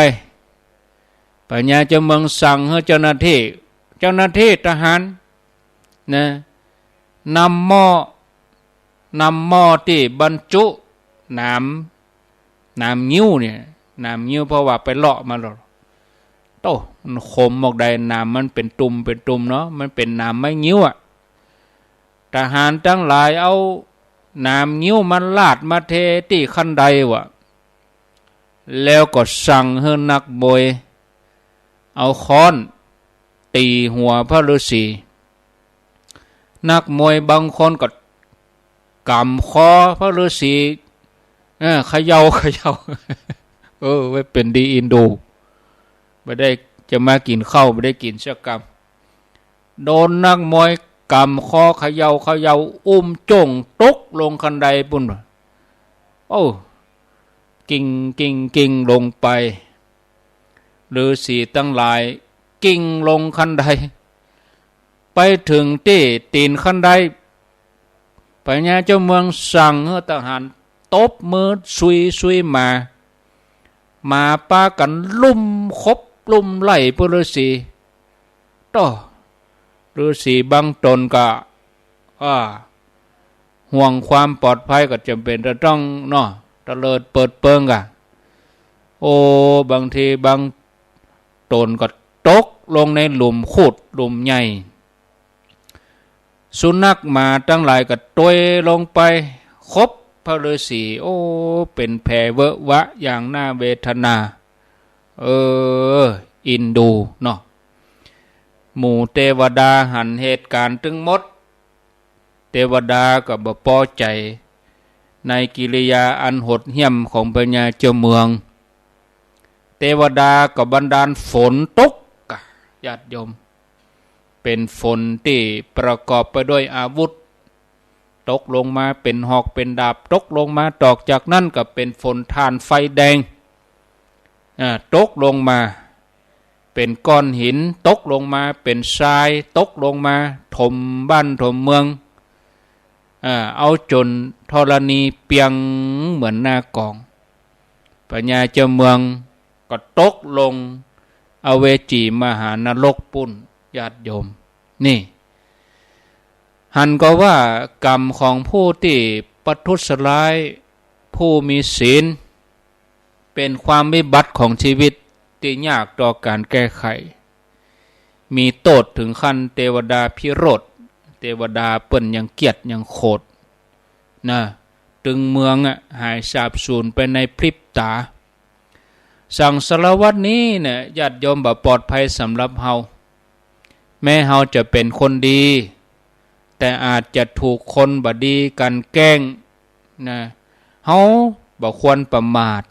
ปัญญาเจ้าเมืองสั่งให้เจ้าหน้าที่ทหารนะนำหม้อที่บรรจุน้ำงิ้วเนี่ยน้ำงิ้วเพราะว่าไปเลาะมาหรอกโตมันขมออกใดน้ำมันเป็นตุ่มเนาะมันเป็นน้ำไม่งิ้วอ่ะทหารทั้งหลายเอาน้ำงิ้วมันลาดมาเทที่คันใดวะแล้วก็สั่งให้นักบวยเอาค้อนตีหัวพระฤาษีนักมวยบางคนก็กำคอพระฤาษีเขย่าไว้เป็นดีอินโดไม่ได้จะมากินข้าวไม่ได้กินเสื้อกำโดนนักมวยกำคอเขย่าอุ้มจ้งตกลงคันใดปุ่นโอ้กิ่งลงไปฤาษีตั้งหลายกิ่งลงคันใดไปถึงที่ตีนคันใดปัญญาเจ้าเมืองสั่งให้ทหารตบมือซุยมาป้ากันลุ่มคบลุ่มไล่พระฤาษีต่อฤาษีบางตนก็ห่วงความปลอดภัยก็จำเป็นจะต้องเนาะตะเลิดเปิดเปิงกันโอ้บางทีบางตนก็ตกลงในหลุมขุดหลุมใหญ่สุนัขมาตั้งหลายก็ต้วยลงไปคบพระฤาษีโอ้เป็นแผลเวอะวะอย่างน่าเวทนาอินดูเนาะหมู่เทวดาหันเหตุการณ์ตึงหมดเทวดาก็บ่พอใจในกิริยาอันโหดเหี้ยมของพญาเจ้าเมืองเทวดาก็บันดาลฝนตกญาติโยมเป็นฝนที่ประกอบไปด้วยอาวุธตกลงมาเป็นหอกเป็นดาบตกลงมาตอกจากนั้นก็เป็นฝนถ่านไฟแดงตกลงมาเป็นก้อนหินตกลงมาเป็นทรายตกลงมาถมบ้านถมเมืองเอาจนธรณีเปียงเหมือนหน้ากองพญาเจ้าเมืองก็ตกลงอเวจีมหานรกปุ่นญาติโยมนี่หันก็ว่ากรรมของผู้ที่ประทุษร้ายผู้มีศีลเป็นความวิบัติของชีวิตที่ยากต่อการแก้ไขมีโทษถึงขั้นเทวดาพิโรธเทวดาเปิ้นยังเกียดยังโคตรนะ ตึงเมืองหายสาบสูญไปในพริบตาสั่งสารวัตรนี้เนี่ยญาติโยมบ่ปลอดภัยสำหรับเฮาแม้เฮาจะเป็นคนดีแต่อาจจะถูกคนบ่ดีกันแกล้งนะเฮาบ่ควรประมาท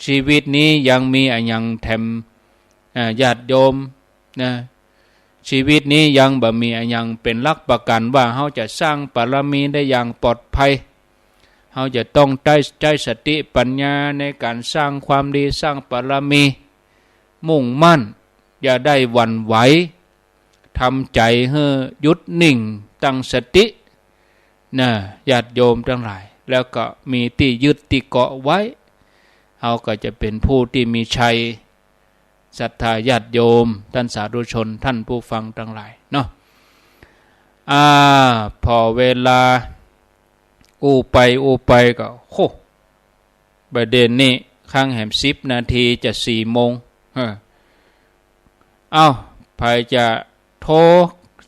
ชีวิตนี้ยังมีอันยังแถมญาติโยมนะชีวิตนี้ยังบ่มีอันยังเป็นหลักประกันว่าเฮาจะสร้างบารมีได้อย่างปลอดภัยเฮาจะต้องใช้สติปัญญาในการสร้างความดีสร้างบารมีมุ่งมั่นอย่าได้หวั่นไหวทำใจให้หยุดนิ่งตั้งสตินะญาติโยมทั้งหลายแล้วก็มีที่ยึดที่เกาะไว้เฮาก็จะเป็นผู้ที่มีชัยศรัทธาญาติโยมท่านสาธุชนท่านผู้ฟังทั้งหลายเนาะพอเวลาอู้ไปก็โหประเด็นนี้ข้างแหม10 นาทีจะ4 โมงใครจะโทร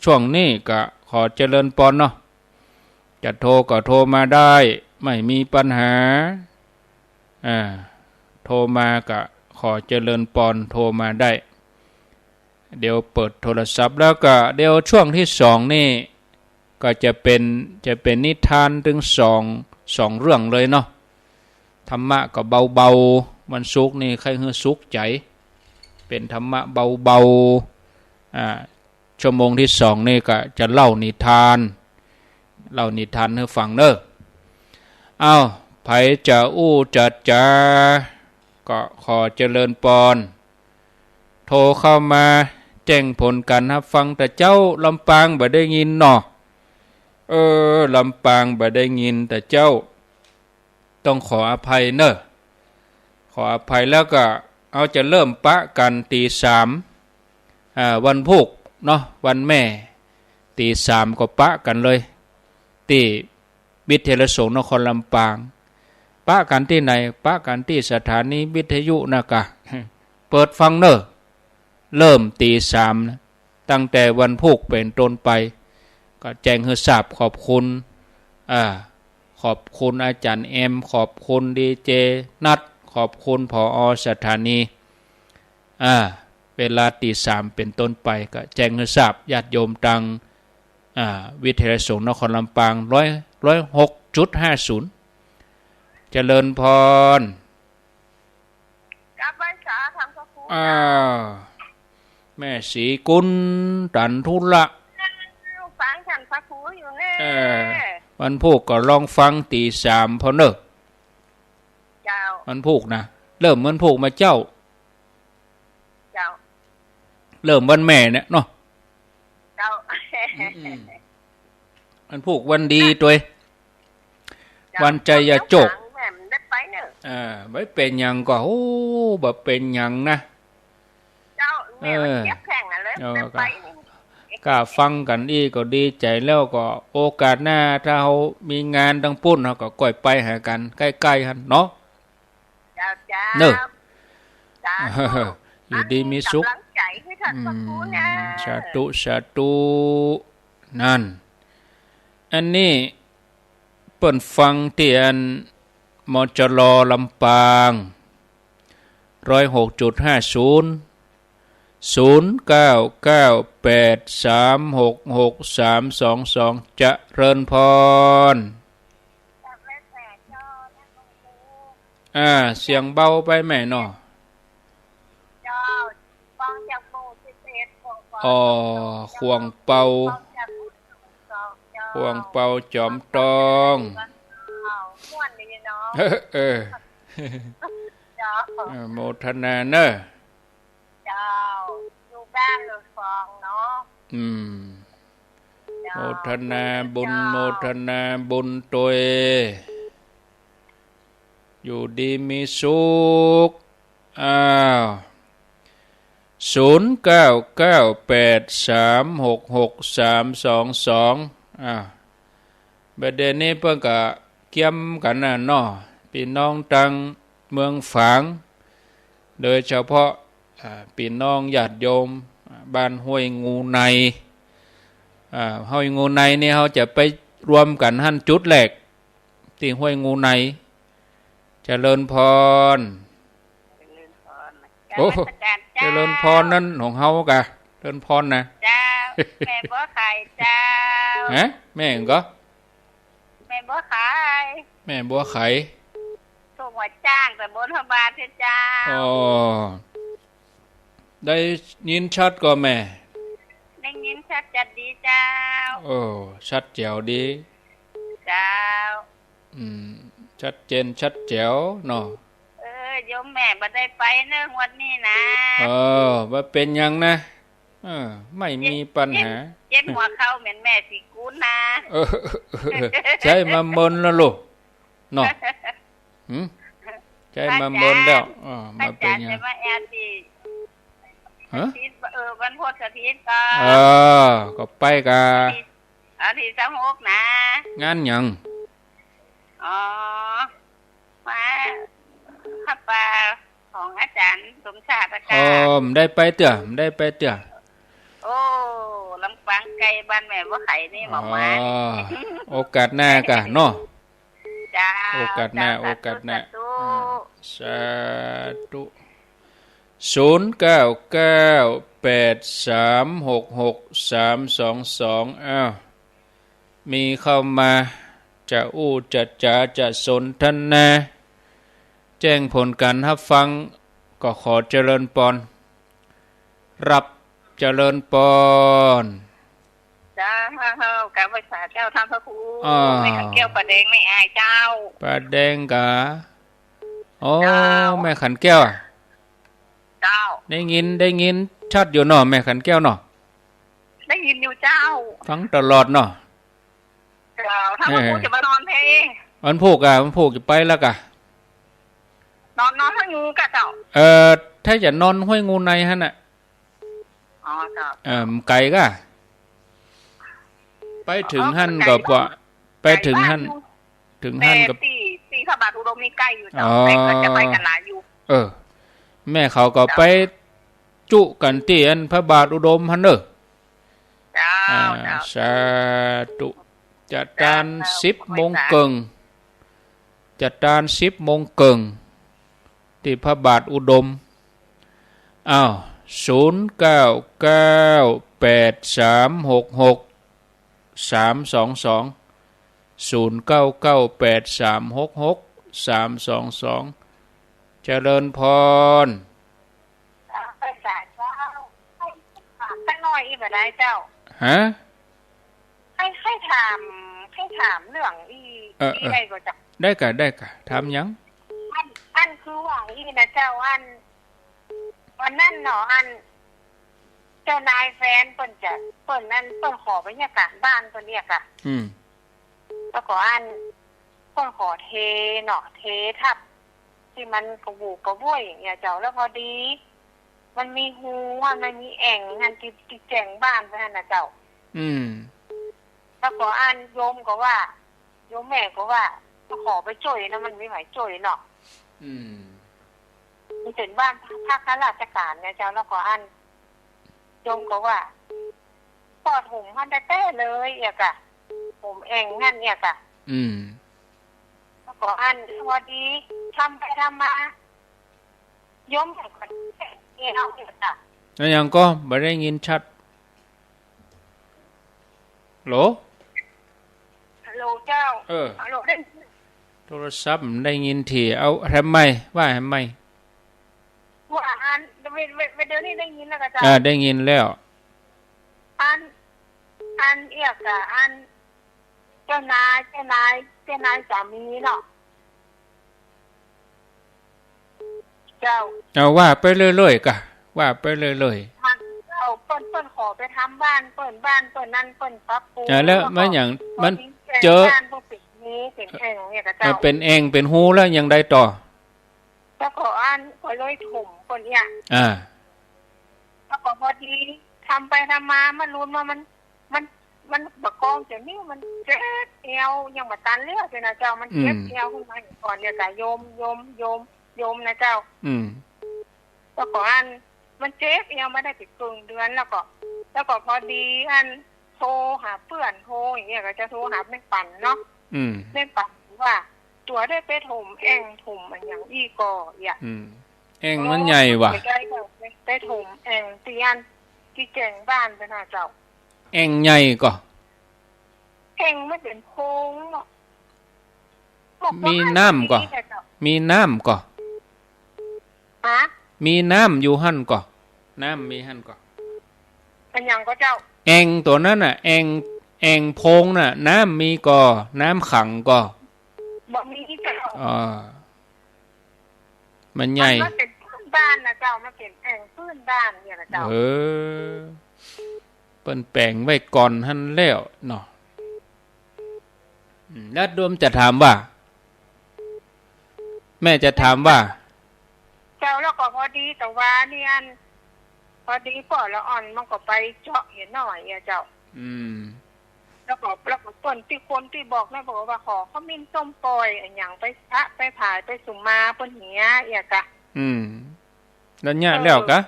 ช่วงนี้ก็ขอเจริญพรเนาะจะโทรก็โทรมาได้ไม่มีปัญหาโทรมาก็ขอเจริญพรโทรมาได้เดี๋ยวเปิดโทรศัพท์แล้วก็เดี๋ยวช่วงที่2นี่ก็จะเป็นนิทานถึงสองเรื่องเลยเนาะธรรมะก็เบาๆมันสุกนี่ใครฮือสุกใจเป็นธรรมะเบาๆชั่วโมงที่2นี่ก็จะเล่านิทานให้ฟังเด้อไผจะอู้จัดจาก็ขอเจริญพรโทรเข้ามาแจ้งผลการรับฟังแต่เจ้าลำปางบ่ได้ยินเนาะลำปางบ่ได้ยินแต่เจ้าต้องขออภัยเนอะขออภัยแล้วก็เอาจะเริ่มปะกันตี 3วันพุธเนาะวันแม่ตี 3ก็ปะกันเลยที่วิทยาสงฆ์นครลำปางปะกันที่ไหนปะกันที่สถานีวิทยุกะเปิดฟังเนอะเริ่มตี 3นะตั้งแต่วันพุธเป็นต้นไปก็แจ้งให้ทราบขอบคุณอาจารย์เอ็มขอบคุณดีเจนัดขอบคุณผอ.สถานีเวลาตี 3เป็นต้นไปก็แจ้งให้ทราบญาติโยมตังวิทยาสงฆ์นครลำปาง106.50เจริญพรกับภาษาทำสักครู่แม่ศรีกุลตันทุละฟังฉันสักครู่อยู่แน่วันพุธก็ลองฟังตี 3พอเนอะเจ้าวันพุธนะเริ่มวันพุธมาเจ้าเริ่มวันแม่เนี่ยเนาะเจ้าวันพุธวันดีตัววันใจอย่าโจกไม่เป็นยังก็แบบเป็นยังนะเจ้าแม่เจ็บแข้งอะไรไปกล้าฟังกันอีก็ดีใจแล้วก็โอกาสหน้าถ้าเรามีงานดังปุ้นเราก็ก่อยไปหากันใกล้ๆกันเนาะเนอะอยู่ดีมีสุขสาธุนั่นอันนี้เปิ่นฟังเตียนมจรลำปาง106.50 0998366322จะเริญพรเสียงเบาไปแม่เนาะควงเป่าจอมตองโมทนาเนอะอยู่บ้านเลยฟังเนาะโมทนาบุญตัวอยู่ดีมีสุข0998366322ประเด็นนี้เพิ่งกะเกี่ยมกันน่ะเนาะพี่น้องตังเมืองฝางโดยเฉพาะพี่น้องญาติโยมบ้านห้วยงูในห้วยงูในนี่เขาจะไปรวมกันหั่นจุดแรก ตีห้วยงูในเจริญพรโอ้เจริญพรนั่นของเฮากะเจริญพรนะเจ้าแม่บัวไข่เจ้าฮะแม่ก็แม่บัวไข่แม่บัวไข่ถูกหัวจ้างแต่บนพบาลเจ้าอ๋อได้ยินชัดก็แม่ได้ยินชัดจัดดีเจ้าโอ้ชัดแจ๋วดีเจ้าชัดเจนชัดแจ๋วเนาะโยมแม่บ่ได้ไปเนื่องวันนี้นะว่าเป็นยังนะไม่มีปัญหาเจ็บหัวเข้าเหมือนแม่สิกูนนะใช่มาเมินแล้วลูกเนาะใช่มาเมินแล้วมาเป็นยังมาแอร์ที่วันพุธอาทิตย์ก็ไปกันอาทิตย์26นะงานยังมาข้าป่าของอาจารย์สมชาติอาจารย์ได้ไปเตื้อได้ไปเตื้อโอ้ลำปางไกลบ้านแม่บ่ไข่นี่หมอมาโอกาสหน้ากะเนาะจ้าโอกาสหน้าสาธุ0998366322อ้าวมีเข้ามาจะจะสนทนาแจ้งผลการรับฟังก็ขอเจริญปอนรับเจริญปอนจ้ากับภาษาเจ้าทำพระครูไม่ขันแก้วปลาแดงไม่อายเจ้าปลาแดงกะโอ้แม่ขันแก้วเจ้าได้ยินชัดอยู่เนาะแม่ขันแก้วเนาะได้ยินอยู่เจ้าฟังตลอดเนาะเจ้าถ้าพระครูจะมานอนเพลงวันพุกจะไปแล้วกะนอนห้วยงูกะเจ้าถ้าจะนอนห้วยงูในฮะน่ะเจ้าไกลกะไปถึงหั่นก็บ่ไปถึงหั่นกับตีพระบาทอุดมนี่ใกล้อยู่เจ้าแต่ก็จะไปกันหลายอยู่แม่เขาก็ไปจุกันที่อันพระบาทอุดมหั่นเด้อเจ้าสาธุจัดการ10 โมงเกิงจัดการ10 โมงเกิงที่พระบาทอุดมอ้าว0998366322 0998366322เจริญพรไปสายเจ้าให้น้อยอีกบ่ได้เจ้าฮะให้ถามเรื่องอีได้ก็จ้ะได้กะถามยังอันคือว่าอีนะเจ้าวันนั้นเนาะเจ้านายแฟนเปิ้นขอบรรยากาศบ้านเปิ้นเนี่ยค่ะแล้วก็เปิ้นขอเทเนาะเททับที่มันกระวูกระว่วยอย่างเงี้ยเจ้าแล้วพอดีมันมีหูว่ามันมีแอ่งงานที่แจงบ้านเพิ่นน่ะเจ้าแล้วก็โยมก็ว่าโยมแม่ก็ว่าขอไปช่วยนะมันไม่ไหวช่วยเนาะมันเป็นบ้านภาคราชการเนี่ยเจ้าแล้วก็โยมก็ว่าปอดหุ่มพันแต่เลยเอียกะผมเองงั้นเอียกะแล้วก็พอดีทำไปทำมาโยมก็เอาเอียกะแล้วยังก็ไม่ได้ยินชัดโหลเจ้าโหลได้โทรศัพท์ได้ยินทีเอาทำไมว่าทำไมว่าเดี๋ยวนี้ได้ยินแล้วจ้ะได้ยินแล้วเอียกะเจ้านายสามีเนาะเจ้าเอาว่าไปเรื่อยๆกะว่าไปเรื่อยๆเอาเปิ้นขอไปทำบ้านเปิ้นนั่นเปิ้นปรับปรุงแล้วมันอย่างมันเจอเป็นเองเนี่ยกับเจ้าเป็นเองเป็นฮู้แล้วยังได้ต่อแล้วก็ก็เลยถมคนเนี่ยแล้วก็พอดีทำไปทำมามันรู้ว่ามันบกองแต่นี่มันเจ็บเอวยังมาตันเลือดเลยนะเจ้ามันเจ็บเอวขึ้นมาก่อนเนี่ยแต่โยมนะเจ้าแล้วก็มันเจ็บเอวไม่ได้ติดกึ่งเดือนแล้วก็พอดีโทรหาเพื่อนโทรอย่างเงี้ยก็จะโทรหาแม่ปั่นเนาะแม่ปั่น ว่าตัวได้ไปถมเองถมมันอย่างอีกออย่าเองมันใหญ่ว่ะไปถมเองตีอันที่แจงบ้านไปนะเจ้าเองใหญ่ก็เองไม่เป็นโค้งมีน้ำก็มีน้ำก็ฮะมีน้ำอยู่หั่นก็น้ำมีหั่นก็เป็นอย่างก็เจ้าเองตัวนั้นน่ะเองโพงน่ะน้ำมีก็น้ำขังก็บ่มีเจ้ามันใหญ่มันเป็นพื้นบ้านนะเจ้ามันเป็นเองพื้นบ้านเนี่ยนะเจ้าเปิ้นแปลงไว้ก่อนหั่นแล้วเนาะแล้วโยมจะถามว่าแม่จะถามว่าเจ้าแล้วก็พอดีแต่ว่าเนี่ยพอดีป่อละอ่อนมันก็ไปเจาะเห็นหน่อยเจ้าแล้วก็เปิ้นที่คนที่บอกนะบอกว่าขอเขามินส้มปล่อยอย่างไปพระไปผายไปสุมาเปิ้นเหียกะแล้วเนี่ยแล้วกะ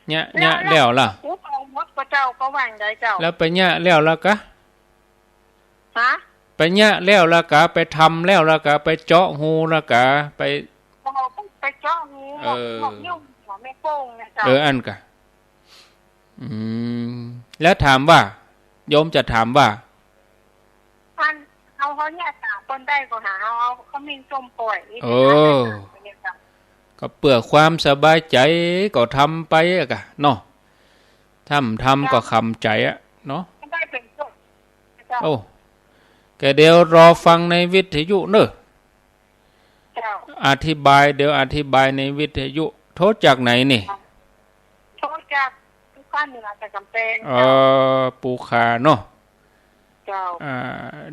เนี่ยแล้วล่ะปุ๊บเอาหมดก็เจ้าก็วางได้เจ้าแล้วไปเนี่ยแล้วล่ะกะฮะไปเนี่ยแล้วล่ะกะไปทำแล้วล่ะกะไปเจาะหูล่ะกะไปเจาะหูหมกยุ่งหัวไม่โป้งนะเจ้าอันกะแล้วถามว่าโยมจะถามว่าเอาเขาเนี่ยสามคนได้ก็หาเอาเขามีส้มปล่อยก็เพื่อความสบายใจก็ทำไปอะกะเนาะทำก็คำใจอะเนาะได้เป็นส้มโอ้แกเดี๋ยวรอฟังในวิทยุเนอะอธิบายเดี๋ยวอธิบายในวิทยุโทรจากไหนนี่โทรจากปูคาเหนือจากกำแพงปูคาเนาะ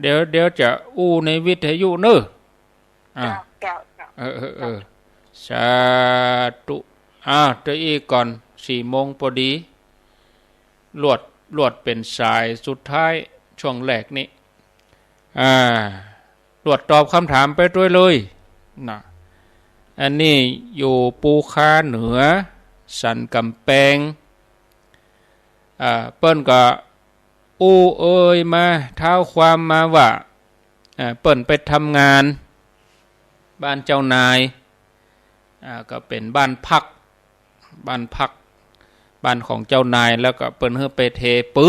เดี๋ยวจะอู้ในวิทยุเนอะสาธุเดี๋ยวอีกก่อน4 โมงพอดีลวดเป็นสายสุดท้ายช่วงแรกนี้ลวดตอบคำถามไปด้วยเลยนะอันนี้อยู่ปูคาเหนือสันกำแพงเปิ้นก็มาเท้าความมาว่าเปิ้นไปทำงานบ้านเจ้านายก็เป็นบ้านพักบ้านของเจ้านายแล้วก็เปิ้นเฮือไปเทปื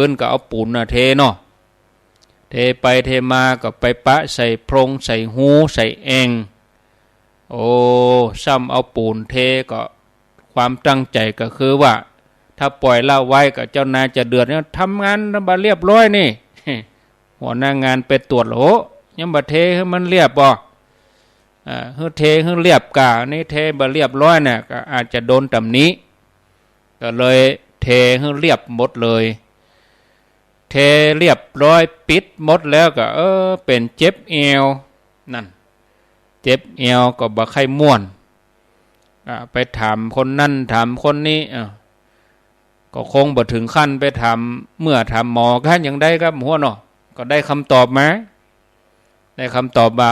นก็เอาปูนเทเนาะเทไปเทมาก็ไปปะใส่โพรงใส่หูใส่เองซ้ำเอาปูนเทก็ความตั้งใจก็คือว่าถ้าปล่อยเล่าไว้ก็เจ้านายจะเดือดเนี่ยทำงานบ่เรียบร้อยนี่หัวหน้างานไปตรวจโหยังบ่เทให้มันเรียบบ่เฮือเทเฮือเรียบกะนี่เทบ่เรียบร้อยเนี่ยก็อาจจะโดนตำหนิก็เลยเทให้เรียบหมดเลยเทเรียบร้อยปิดหมดแล้วก็เป็นเจ็บเอวนั่นเจ็บเอวก็บ่ค่อยม่วนไปถามคนนั่นถามคนนี้ก็คงบ่ถึงขั้นไปถามเมื่อถามหมอกันยังได้ครับหัวเนาะก็ได้คำตอบมาได้คำตอบว่า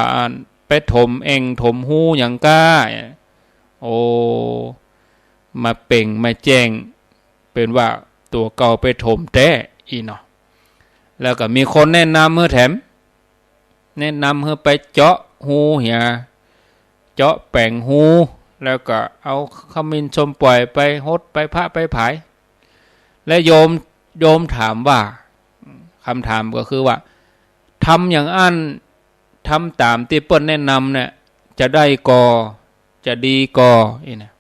ไปถมเองถมหูอย่างก้ามาเป่งมาแจ้งเป็นว่าตัวเก่าไปถมแท้อีเนาะแล้วก็มีคนแนะนำเมื่อแถมแนะนำเมื่อไปเจาะหูเหียเจาะแป่งหูแล้วก็เอาขมิ้นชมปล่อยไปหดไปพระไปผายและโยมถามว่าคำถามก็คือว่าทำอย่างอันทำตามที่เปิ้นแนะนำเนี่ยจะได้ก่อจะดีก่อนี่นะ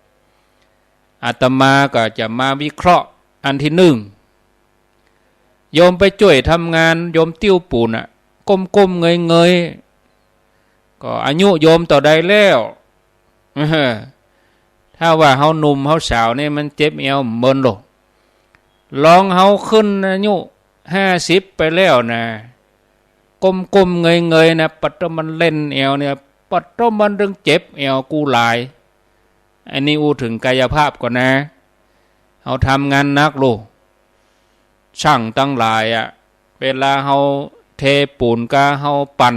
อาตมาก็จะมาวิเคราะห์อันที่ 1โยมไปช่วยทำงานโยมติ้วปูนก้มเงยก็อายุโยมต่อใดแล้วถ้าว่าเฮาหนุ่มเฮาสาวนี่มันเจ็บเอวเมินโลลองเฮาขึ้นอายุ50ไปแล้วนะก้มเงยนะปัดมันเล่นเอวเนี่ยปัดมันดึงเจ็บเอวกูหลายอันนี้อู้ถึงกายภาพก่อนนะเฮาทำงานหนักโลช่างตั้งหลายเวลาเฮาเทปูนกะเฮาปั่น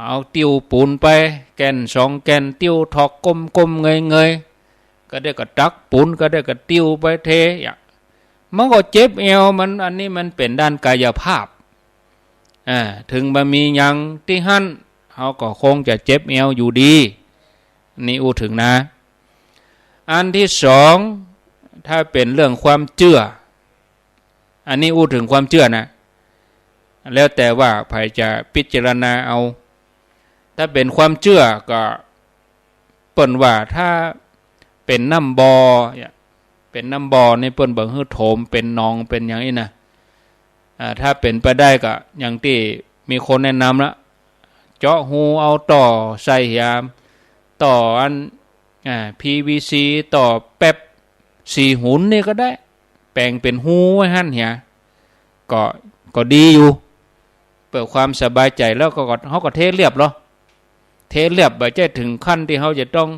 เอาติ้วปูนไปแก่น2แก่นติ้วถอกก้มเงยก็ได้ก็ตักปูนก็ได้ก็ติ้วไปเทมันก็เจ็บเอวมันอันนี้มันเป็นด้านกายภาพ ถึงบ่มีหยังที่หั่นเฮาก็คงจะเจ็บเอวอยู่ดีนี่อู้ถึงนะอันที่สองถ้าเป็นเรื่องความเชื่ออันนี้อู้ถึงความเชื่อนะแล้วแต่ว่าใครจะพิจารณาเอาถ้าเป็นความเชื่อก็เปิ้นว่าถ้าเป็นน้ำบ่อเป็นน้ำบ่อนี่เปิ้นบ่ฮื้อโถมเป็นหนองเป็นอย่างนี้นะถ้าเป็นไปได้ก็อย่างที่มีคนแนะนำละเจาะหูเอาต่อใส่ยามต่ออันPVC ต่อแป๊บ4หุ่นนี่ก็ได้แปลงเป็นหูไว้หั่นเหียก็ดีอยู่เพื่อความสบายใจแล้วก็เฮาก็เทเรียบเนาะเทเรียบบ่ใช่ถึงขั้นที่เฮาจะต้อง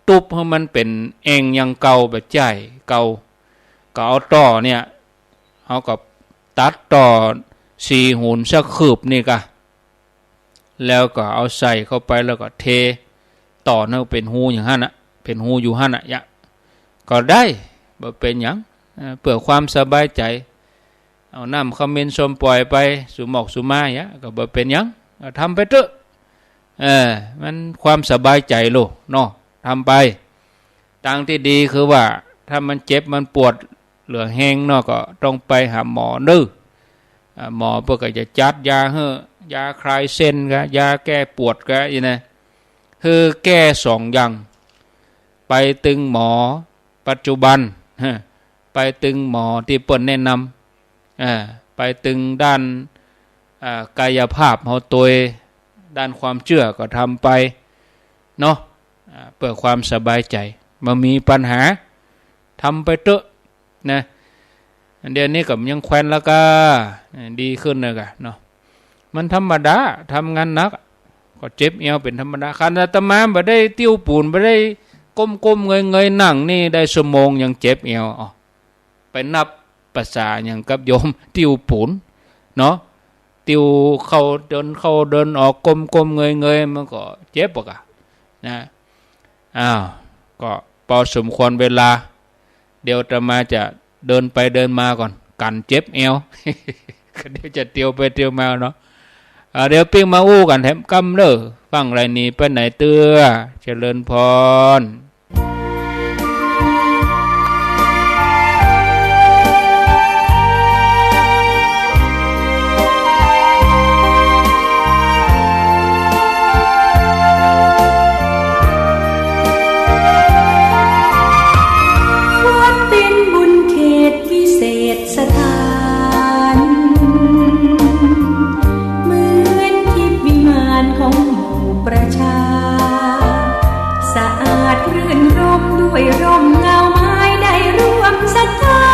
ตุบให้มันเป็นเองยังเก่าแบบใจเก่าก็เอาต่อเนี่ยเฮาก็ตัดต่อ4หุ่นสักคืบนี่ก็แล้วก็เอาใส่เข้าไปแล้วก็เทต่อเนาะเป็นหูอย่างหั่นน่ะเป็นหูอยู่หั่นน่ะยะก็ได้บ่เป็นหยังเพื่อความสบายใจเอาน้ำขมิ้นส้มปล่อยไปสุหมอกสุมายะก็บ่เป็นหยังทำไปเถอะมันความสบายใจโลเนาะทำไปทางที่ดีคือว่าถ้ามันเจ็บมันปวดเหลือแห้งเนาะก็ต้องไปหาหมอนึหมอเพื่อก็จะจัดยาให้ยาคลายเส้นก็ยาแก้ปวดก็อย่างนี้คือแก้2อย่างไปตึงหมอปัจจุบันไปตึงหมอที่เปิ้นแนะนำไปตึงด้านกายภาพเฮาตัวด้านความเชื่อก็ทำไปเนาะเพื่อความสบายใจมามีปัญหาทำไปเถอะนะเดี๋ยวนี้ก็ยังแควนแล้วก็ดีขึ้นเลยกันเนาะมันธรรมดาทำงานหนักก็เจ็บเอวเป็นธรรมดาคันอาตมาบ่ได้ติ้วปูนบ่ได้ก้มๆเงยๆนั่งนี่ได้ชั่วโมงยังเจ็บเอวไปนับภาษาอย่างกับโยมติ้วปูนเนาะติ้วเข้าเดินออกก้มๆเงยๆมันก็เจ็บปะกะนะก็พอสมควรเวลาเดี๋ยวจะมาจะเดินไปเดินมาก่อนกันเจ็บเอว เดี๋ยวจะเตียวไปเตียวมาเนาะเดี๋ยวปิ้งมาอู้กันแถมกำเด้อฟังไรนี้ไปไหนเตื้อเจริญพรสถานเหมือนทิพย์วิมานของหมู่ประชาสะอาดรื่นรมด้วยร่มเงาไม้ได้ร่วมศรัทธา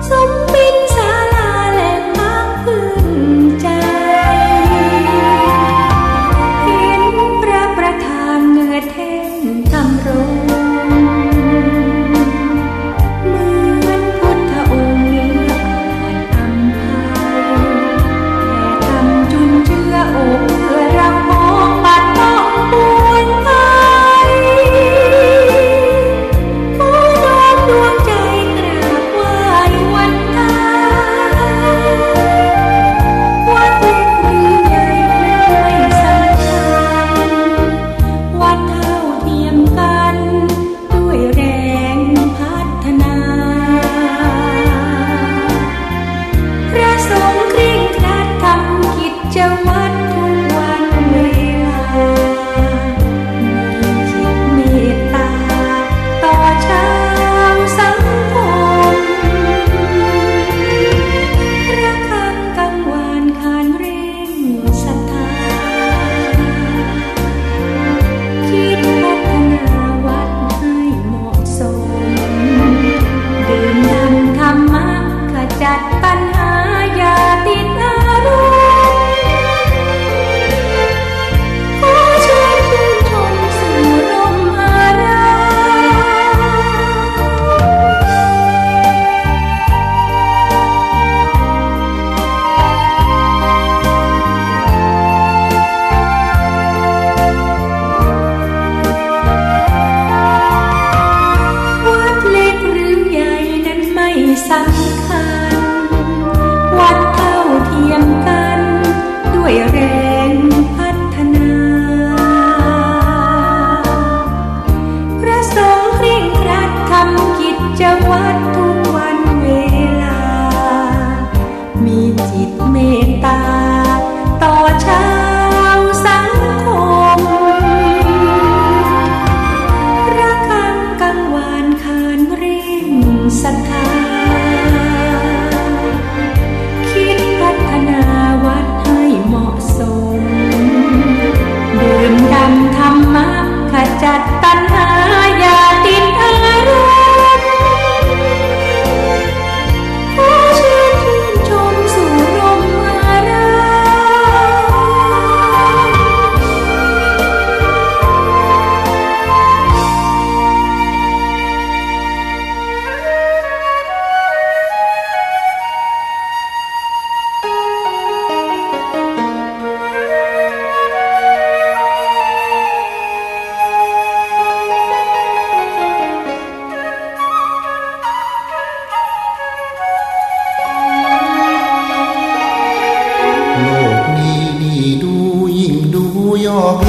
สมเป็นศาลาและพักพึ่งใจเห็นพระประธานเหนือแท่นทำรง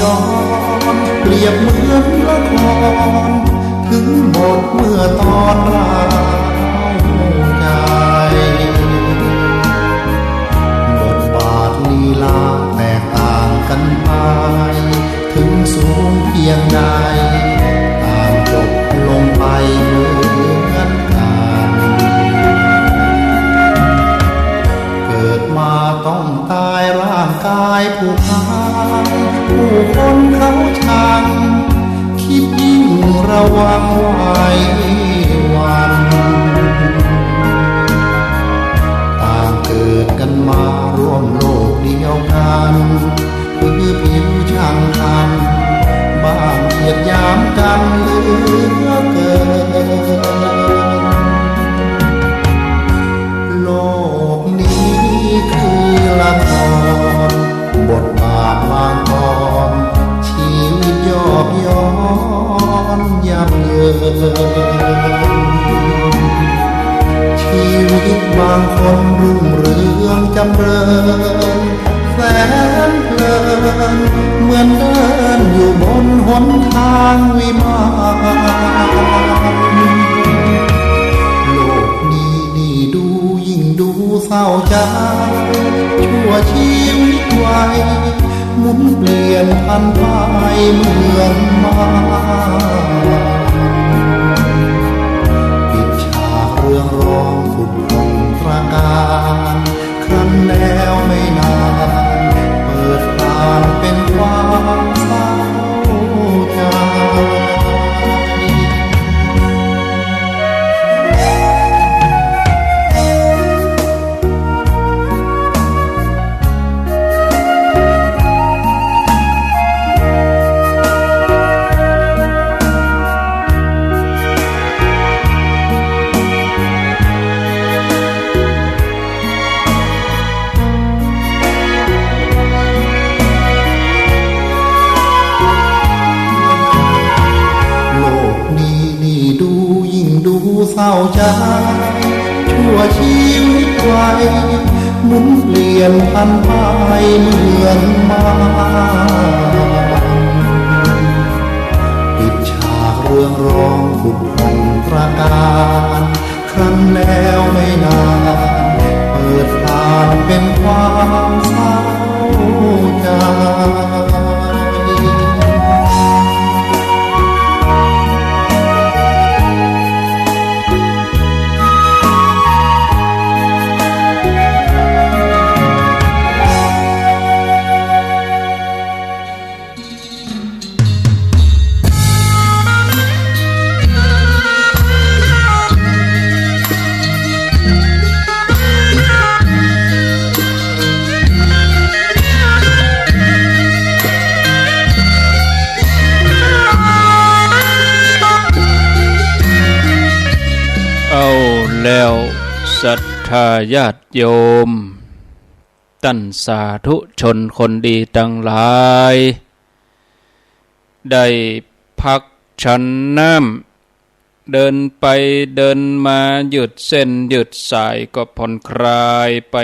ย้อนเปรียบเหมือนละครถึงหมดเมื่อตอนร้าวใจบทบาทลีลาแตกต่างกันไปถึงสูงเพียงใดต่างจบลงไปเหมือนกันเกิดมาต้องตายร่างกายผู้พังผู้คนเขาชังคิดยิ่งระวังไว้วันต่างเกิดกันมาร่วมโลกเดียวกันคือผิวช่างกันบ้างเหยียดหยามกันเหลือเกินโลกนี้คือละครบทบาทบางตอนชีวิตยอกย้อนยับเยินชีวิตบางคนรุ่งเรืองจำเริญแสนเพลินเหมือนเดินอยู่บนหนทางวิมานโลกนี้นี่ดูยิ่งดูเศร้าใจชั่วชีวิตไว้หมุนเปลี่ยนพันไปเหมือนมาปิดฉากเรื่องร้องผุดพองตราการครั้นแล้วไม่นานเปิดทางเป็นความเศร้าใจเศร้าใจชั่วชีวิตไว้หมุนเปลี่ยนพันไปเหมือนมาปิดฉากเรื่องร้องผุดพองตราการครั้นแล้วไม่นานเปิดทางเป็นความเศร้าใจแล้วศรัทธาญาติโยมตั้นสาธุชนคนดีทั้งหลายได้พักฉันน้ำเดินไปเดินมาหยุดเส้นหยุดสายก็ผ่อนคลายไป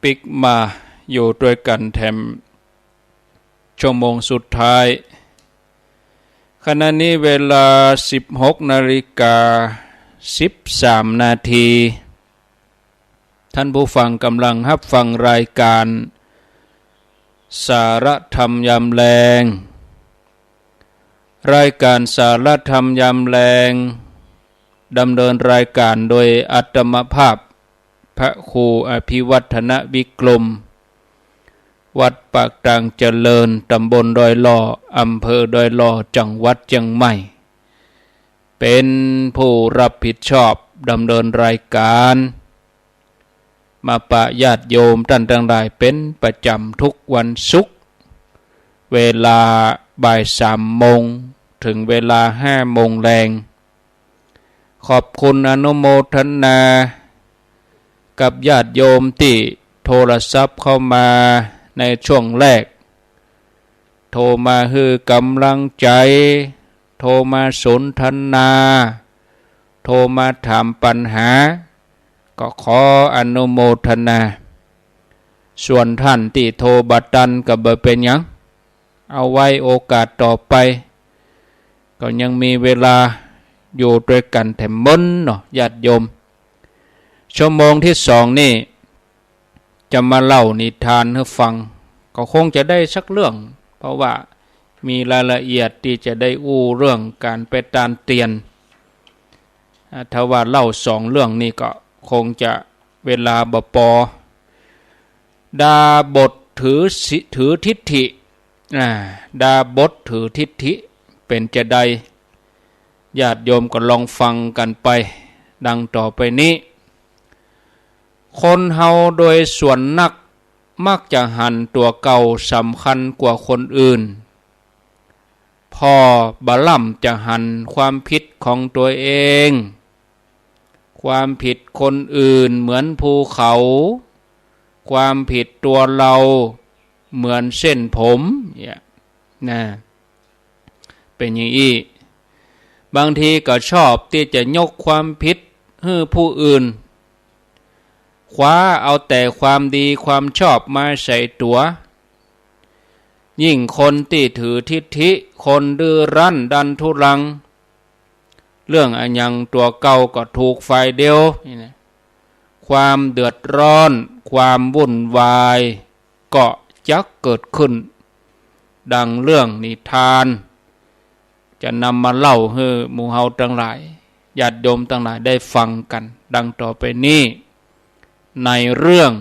ปิกมาอยู่ด้วยกันแถมชั่วโมงสุดท้ายขณะนี้เวลา 16:13 นาทีท่านผู้ฟังกำลังรับฟังรายการสารธรรมยามแลงรายการสารธรรมยามแลงดำเนินรายการโดยอาตมภาพพระครูอภิวัฒนวิกรมวัดปากตางเจริญตำบลดอยหล่ออำเภอดอยหล่อจังหวัดเชียงใหม่เป็นผู้รับผิดชอบดำเนินรายการมาปะญาติโยมท่านทั้งหลายเป็นประจำทุกวันศุกร์เวลาบ่าย 3 โมงถึงเวลา 5 โมงแรงขอบคุณอนุโมทนากับญาติโยมที่โทรศัพท์เข้ามาในช่วงแรกโทรมาคือกำลังใจโทรมาสนทนาโทรมาถามปัญหาก็ขออนุโมทนาส่วนท่านที่โทรบัดตันก็บ่เป็นหยัง เอาไว้โอกาสต่อไปก็ยังมีเวลาอยู่ด้วยกันแถมม้นเนาะญาติโยมชั่วโมงที่2นี่จะมาเล่านิทานให้ฟังก็คงจะได้สักเรื่องเพราะว่ามีรายละเอียดที่จะได้อู้เรื่องการไปตานเตียนถ้าว่าเล่า2เรื่องนี่ก็คงจะเวลาบ่พอดาบทถือทิฏฐิดาบทถือทิฏฐิเป็นจะใดญาติโยมก็ลองฟังกันไปดังต่อไปนี้คนเฮาโดยส่วนนักมักจะหันตัวเก่าสำคัญกว่าคนอื่นพอบะล่ำจะหันความผิดของตัวเองความผิดคนอื่นเหมือนภูเขาความผิดตัวเราเหมือนเส้นผมเนี่ยนะเป็นอย่างนี้บางทีก็ชอบที่จะยกความผิดให้ผู้อื่นคว้าเอาแต่ความดีความชอบมาใส่ตัวยิ่งคนที่ถือทิฏฐิคนดื้อรั้นดันทุรังเรื่องอันยังตัวเก่าก็ถูกฝ่ายเดียวนี่นะความเดือดร้อนความวุ่นวายก็จะเกิดขึ้นดังเรื่องนิทานจะนำมาเล่าให้หมู่เฮาทั้งหลายญาติโยมทั้งหลายได้ฟังกันดังต่อไปนี้ในเรื่อง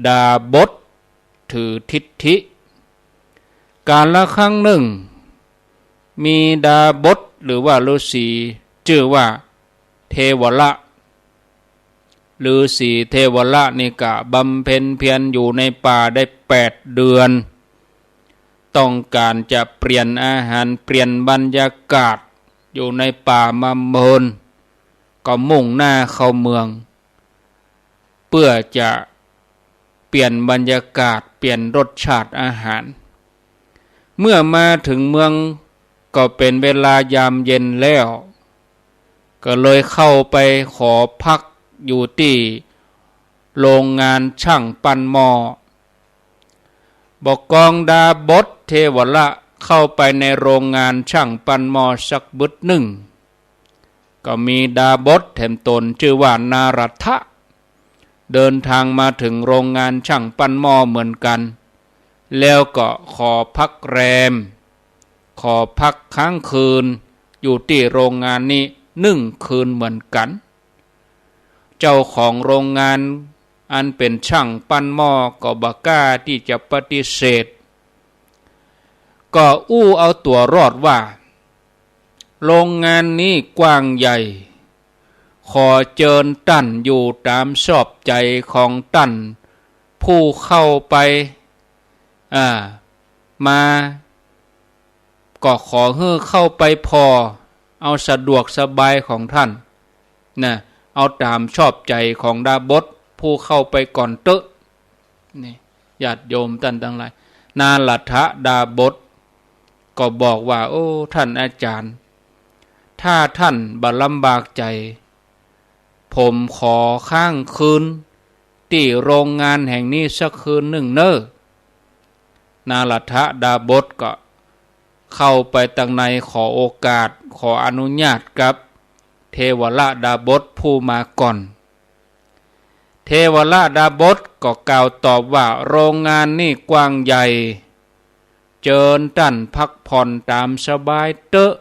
ดาบทถือทิฏฐิกาลละครั้งหนึ่งมีดาบทหรือว่าฤาษีชื่อว่าเทวละฤาษีเทวละนี่กะบำเพ็ญเพียรอยู่ในป่าได้8 เดือนต้องการจะเปลี่ยนอาหารเปลี่ยนบรรยากาศอยู่ในป่ามาเมินก็มุ่งหน้าเข้าเมืองเพื่อจะเปลี่ยนบรรยากาศเปลี่ยนรสชาติอาหารเมื่อมาถึงเมืองก็เป็นเวลายามเย็นแล้วก็เลยเข้าไปขอพักอยู่ที่โรงงานช่างปั้นหม้อบอกกองดาบทเทวละเข้าไปในโรงงานช่างปั้นหม้อสักบึดหนึ่งก็มีดาบทแถมตนชื่อว่านารัทะเดินทางมาถึงโรงงานช่างปั้นหม้อเหมือนกันแล้วก็ขอพักแรมขอพักค้างคืนอยู่ที่โรงงานนี้1 คืนเหมือนกันเจ้าของโรงงานอันเป็นช่างปั้นหม้อก็บ่กล้าที่จะปฏิเสธก็อู้เอาตัวรอดว่าโรงงานนี้กว้างใหญ่ขอเจิญตั้นอยู่ตามชอบใจของตั้นผู้เข้าไปมาก็ขอให้เข้าไปพอเอาสะดวกสบายของท่านนะเอาตามชอบใจของดาบทผู้เข้าไปก่อนเตอะนี่ญาติโยมท่านทั้งหลายนาลัทธะดาบทก็บอกว่าโอ้ท่านอาจารย์ถ้าท่านบ่ลำบากใจผมขอค้างคืนที่โรงงานแห่งนี้สักคืนหนึ่งเนอะนาลัทธะดาบทก็เข้าไปตั้งในขอโอกาสขออนุญาตกับเทวละดาบทผู้มาก่อนเทวละดาบทก็กล่าวตอบว่าโรงงานนี่กว้างใหญ่เจิญตั้นพักผ่อนตามสบายเตอะ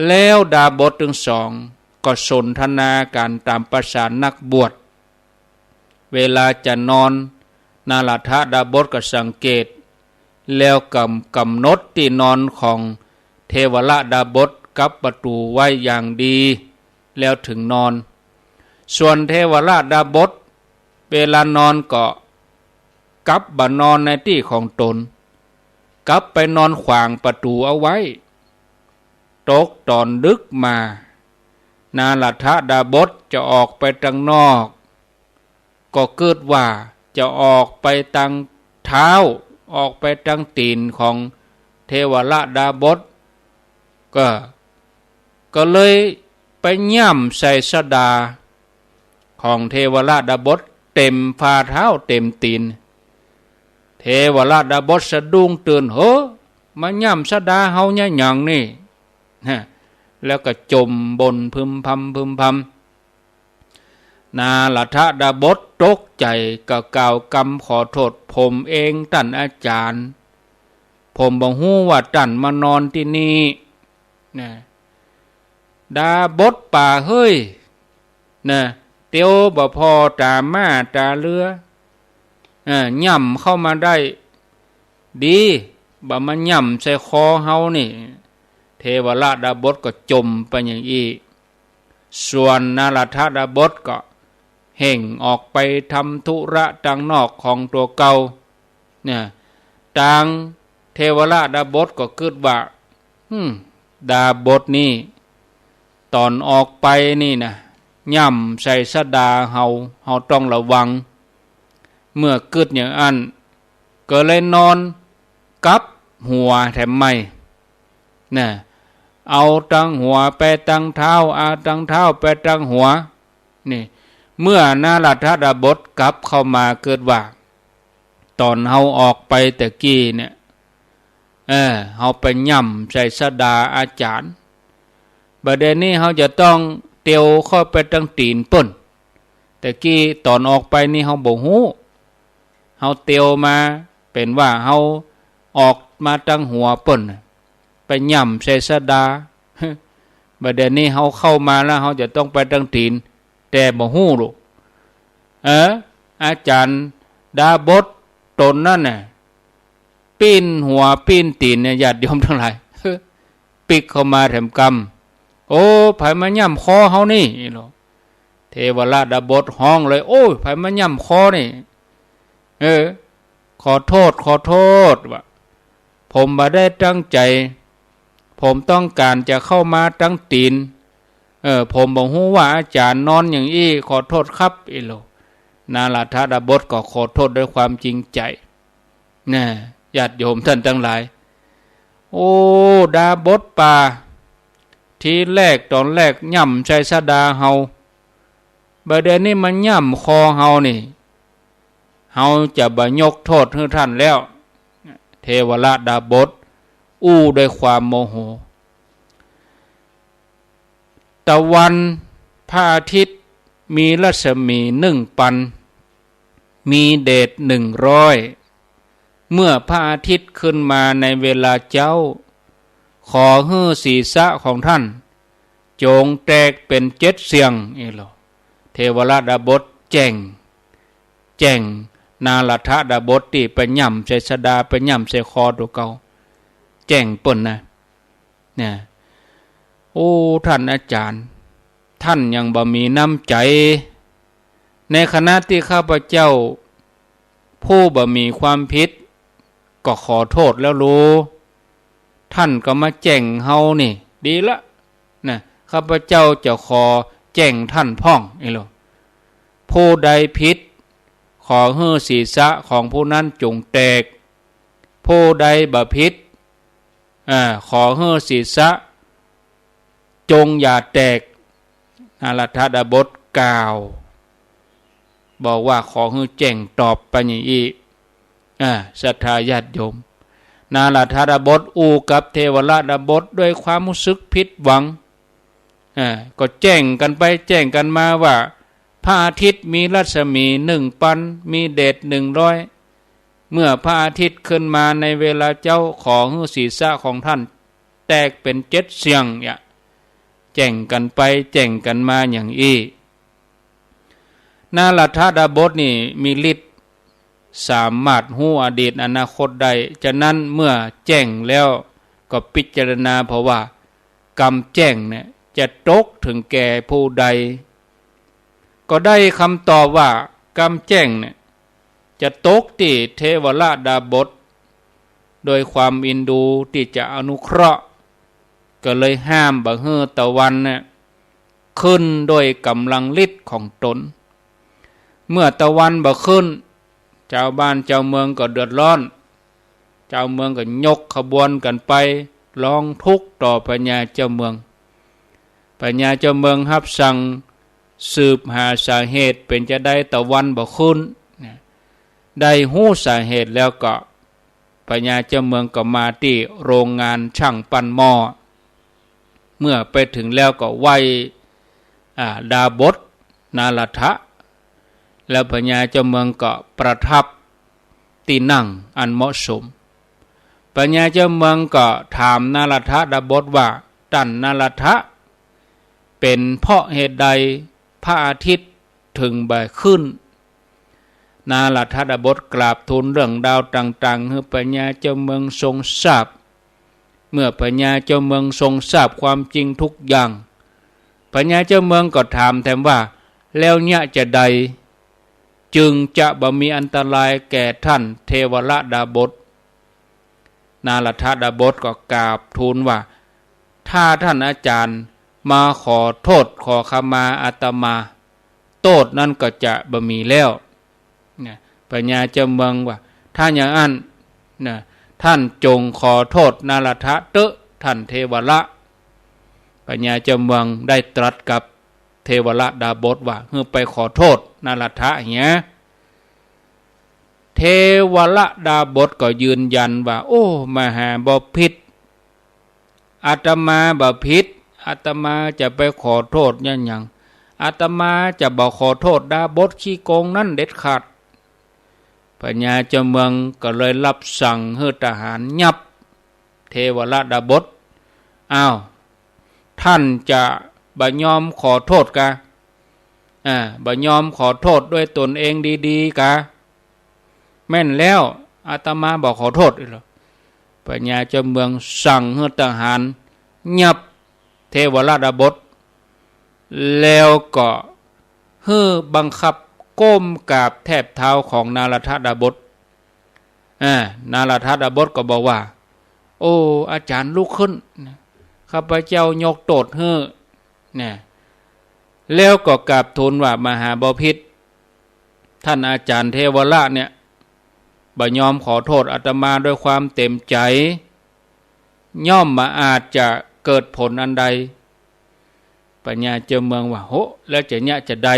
แล้วดาบททั้งสองก็สนทนากันตามประสานักบวชเวลาจะนอนนาลัทธะดาบทก็สังเกตแล้วกำหนดที่นอนของเทวละดาบทกับประตูไว้อย่างดีแล้วถึงนอนส่วนเทวละดาบทเวลานอนก็กลับบ่นอนในที่ของตนกลับไปนอนขวางประตูเอาไว้ตกตอนดึกมานาลัทธะดาบทจะออกไปทางนอกก็เกิดว่าจะออกไปทางเท้าออกไปทางตีนของเทวละดาบทก็เลยไปย่ำใส่สดาของเทวละดาบทเต็มฝ่าเท้าเต็มตีน เทวราชดาบสสะดุ้งตื่นเฮ้อมาย่ำสะดาเฮาเนี่ยหยังนี่แล้วก็จมบนพึมพำนาลัทดาบสตกใจก็กล่าวกำขอโทษผมเองท่านอาจารย์ผมบ่ฮู้ว่าท่านมานอนที่นี่นะดาบสป่าเฮ้ยนะเตียวบ่พอตามาตาเรือย่ำเข้ามาได้ดีบ่มาย่ำใส่คอเฮานี่เทวราชดาบสก็จมไปอย่างอีส่วนนาราธดาบสก็เห่งออกไปทำธุระทางนอกของตัวเก่าเนี่ยทางเทวราชดาบสก็คิดว่าดาบสนี่ตอนออกไปนี่นะย่ำใส่สดาเฮาต้องระวังเมื่อคิดอย่างอันก็เลยนอนกับหัวแถมไม่นะเอาตั้งหัวไปตั้งเท้าตั้งเท้าไปตั้งหัวนี่เมื่อนาราธดาบสกลับเข้ามาเกิดว่าตอนเฮาออกไปแต่กี้เนี่ยเฮาไปย่ำใส่สดาอาจารย์บัดเดี๋ยวนี้เฮาจะต้องเตียวเข้าไปตั้งตีนป่นแต่กี้ตอนออกไปนี่เฮาบ่ฮู้เฮาเตียวมาเป็นว่าเฮาออกมาตั้งหัวป่นไปย่ำใส่สดาบัดเดี๋ยวนี้เฮาเข้ามาแล้วเฮาจะต้องไปตั้งตีนแต่บ่ฮู้ลูกอาจารย์ดาบสตนนั่นน่ะปีนหัวปีนตีนเนี่ยญาติโยมทั้งหลายปิกเข้ามาแถมกำโอ้ไผมาย่ำคอเฮานี่เทวราชดาบสห้องเลยโอ้ยไผมาย่ำคอนี่ขอโทษว่าผมบ่ได้ตั้งใจผมต้องการจะเข้ามาตั้งตีนผมบ่ฮู้ว่าอาจารย์นอนอย่างอี้ขอโทษครับนาราธดาบสก็ขอโทษด้วยความจริงใจนะญาติโยมท่านทั้งหลายโอ้ดาบสป่าทีแรกตอนแรกย่ำใส่สดาเฮาบัดเดี๋ยวนี้มันย่ำคอเฮานี่เฮาจะบ่ยกโทษให้ท่านแล้วเทวราชดาบสอู้ด้วยความโมโหตะวันพระอาทิตย์มีรัศมี1 ปันมีเดช100เมื่อพระอาทิตย์ขึ้นมาในเวลาเจ้าขอให้ศีรษะของท่านจงแตกเป็น7 เสียงเทวราชดาบสแจ้งนาราธดาบสที่ไปย่ำใส่สดาไปย่ำใส่คอตัวเก่าแจ้งป่นนะเนี่ยโอ้ท่านอาจารย์ท่านยังบ่มีน้ำใจในขณะที่ข้าพเจ้าผู้บ่มีความผิดก็ขอโทษแล้วรู้ท่านก็มาแจ้งเฮานี่ดีละนะข้าพเจ้าจะขอแจ้งท่านพ่องผู้ใดผิดขอให้ศีรษะของผู้นั้นจงแตกผู้ใดบ่ผิดขอให้ศีรษะจงอย่าแตกนาราธดาบสกล่าวบอกว่าขอให้แจ้งตอบไปอย่างนี้ศรัทธาญาติโยมนาราธดาบสอูกับเทวราชดาบสด้วยความรู้สึกผิดหวังก็แจ้งกันไปแจ้งกันมาว่าพระอาทิตย์มีรัศมี1 ปันมีเดช100เมื่อพระอาทิตย์ขึ้นมาในเวลาเจ้าขอให้ศีรษะของท่านแตกเป็น7 เสียงแจ้งกันไปแจ้งกันมาอย่างอี้นาราธดาบสนี่มีฤทธิ์สามารถรู้อดีตอนาคตได้ฉะนั้นเมื่อแจ้งแล้วก็พิจารณาเพราะว่ากรรมแจ้งเนี่ยจะตกถึงแก่ผู้ใดก็ได้คำตอบว่ากรรมแจ้งเนี่ยจะตกที่เทวราชดาบสโดยความอินดูที่จะอนุเคราะห์ก็เลยห้ามบ่ให้ตะวันเนี่ยขึ้นโดยกำลังฤทธิ์ของตนเมื่อตะวันบ่ขึ้นชาวบ้านชาวเมืองก็เดือดร้อนชาวเมืองก็ยกขบวนกันไปร้องทุกข์ต่อพญาเจ้าเมืองพญาเจ้าเมืองรับสั่งสืบหาสาเหตุเป็นจะได้ตะวันบ่ขึ้น ได้หู้สาเหตุแล้วก็พญาเจ้าเมืองก็มาที่โรงงานช่างปั้นหม้อเมื่อไปถึงแล้วก็ไหว้ดาบสนาลทะแล้วพญาเจ้าเมืองก็ประทับที่นั่งอันเหมาะสมพญาเจ้าเมืองก็ถามนาลทะดาบสว่าท่านนาลทะเป็นเพราะเหตุใดพระอาทิตย์ถึงบ่ายขึ้นนาลทะดาบสกราบทูลเรื่องดาวต่างๆให้พญาเจ้าเมืองทรงทราบเมื่อพญาเจ้าเมืองทรงทราบความจริงทุกอย่างพญาเจ้าเมืองก็ถามแถมว่าแล้วเนี่ยจะใดจึงจะบ่มีอันตรายแก่ท่านเทวราชดาบสนาลทะดาบสก็กราบทูลว่าถ้าท่านอาจารย์มาขอโทษขอขมาอาตมาโทษนั้นก็จะบ่มีแล้วเนี่ยพญาเจ้าเมืองว่าถ้าอย่างนั้นนะท่านจงขอโทษนาลทะเตอะท่านเทวราชพญาเจ้าเมืองได้ตรัสกับเทวราชดาบสว่าไปขอโทษนาลทะอย่างเงี้ยเทวราชดาบสก็ยืนยันว่าโอ้มหาบ่ผิดอาตมาบ่ผิดอาตมาจะไปขอโทษยังอาตมาจะบ่ขอโทษดาบสขี้โกงนั่นเด็ดขาดพญาเจ้าเมืองก็เลยรับสั่งให้ทหารยับเทวราชดาบสอ้าวท่านจะบ่ยอมขอโทษกะบ่ยอมขอโทษด้วยตนเองดีๆกะแม่นแล้วอาตมาบอกขอโทษอีกแล้วพญาเจ้าเมืองสั่งให้ทหารยับเทวราชดาบสแล้วก็ให้บังคับก้มกราบแทบเท้าของนาลทะดาบสนาลทะดาบสก็บอกว่าโอ้อาจารย์ลุกขึ้นข้าพเจ้ายกโทษให้เนี่ยแล้วก็กราบทูลว่ามหาบพิตรท่านอาจารย์เทวราชเนี่ยบ่ยอมขอโทษอาตมาด้วยความเต็มใจย่อมมาอาจจะเกิดผลอันใดปัญญาเจ้าเมืองว่าโหแล้วจะเนี่ยจะได้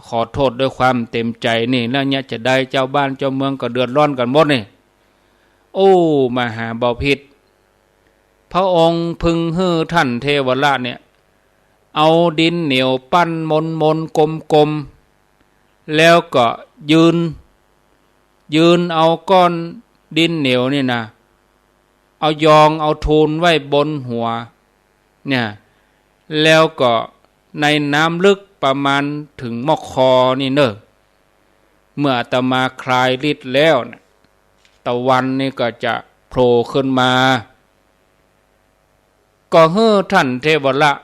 ขอโทษด้วยความเต็มใจนี่แล้วเนี่ยจะได้เจ้าบ้านเจ้าเมืองก็เดือดร้อนกันหมดนี่โอ้มหาบพิตรพระองค์พึงให้ท่านเทวราชเนี่ยเอาดินเหนียวปั้นมนกลมแล้วก็ยืนเอาก้อนดินเหนียวนี่นะเอายองเอาทูลไว้บนหัวเนี่ยแล้วก็ในน้ำลึกประมาณถึงมอกคอนี่เนอะเมื่ออาตมาคลายฤทธิ์แล้วนะตะวันนี่ก็จะโผล่ขึ้นมาก็ให้ท่านเทวราช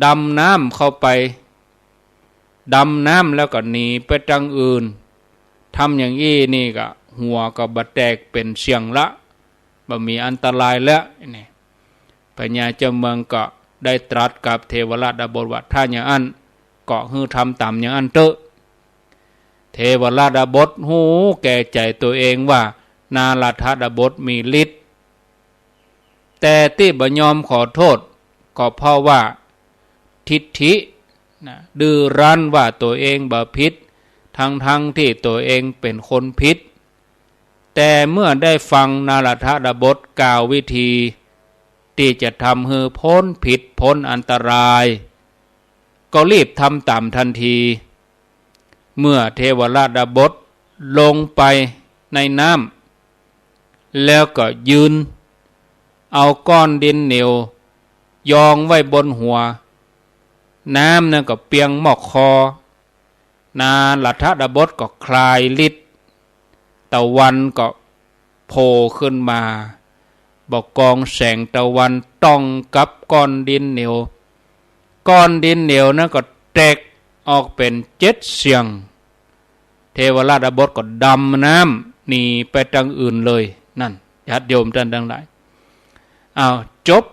ดำน้ำเข้าไปดำน้ำแล้วก็หนีไปทางอื่นทำอย่างนี้นี่ก็หัวก็บะแตกเป็นเสียงละบ่มีอันตรายแล้วนี่พญาเจ้าเมืองก็ได้ตรัสกับเทวราชดาบสว่าถ้าอย่างนั้นก็ให้ทำตามอย่างนั้นเถอะเทวราชดาบสหูแก่ใจตัวเองว่านาลทะดาบสมีฤทธิ์แต่ที่บ่ยอมขอโทษก็เพราะว่าทิฏฐิดื้อรั้นว่าตัวเองบ่ผิดทั้งที่ตัวเองเป็นคนผิดแต่เมื่อได้ฟังนาลทะดาบสกล่าววิธีที่จะทำให้พ้นผิดพ้นอันตรายก็รีบทำตามทันทีเมื่อเทวราชดาบสลงไปในน้ำแล้วก็ยืนเอาก้อนดินเหนียวยองไว้บนหัวน้ำนั่นก็เปียงหมอกคอนาลทะดาบสก็คลายฤทธิ์ตะวันก็โผล่ขึ้นมาบอกกองแสงตะวันต้องกับก้อนดินเหนียวนั้นก็แตกออกเป็น7เสียงเทวราชดาบสก็ดำน้ำหนีไปทางอื่นเลยนั่นญาติโยมท่านทั้งหลายจบ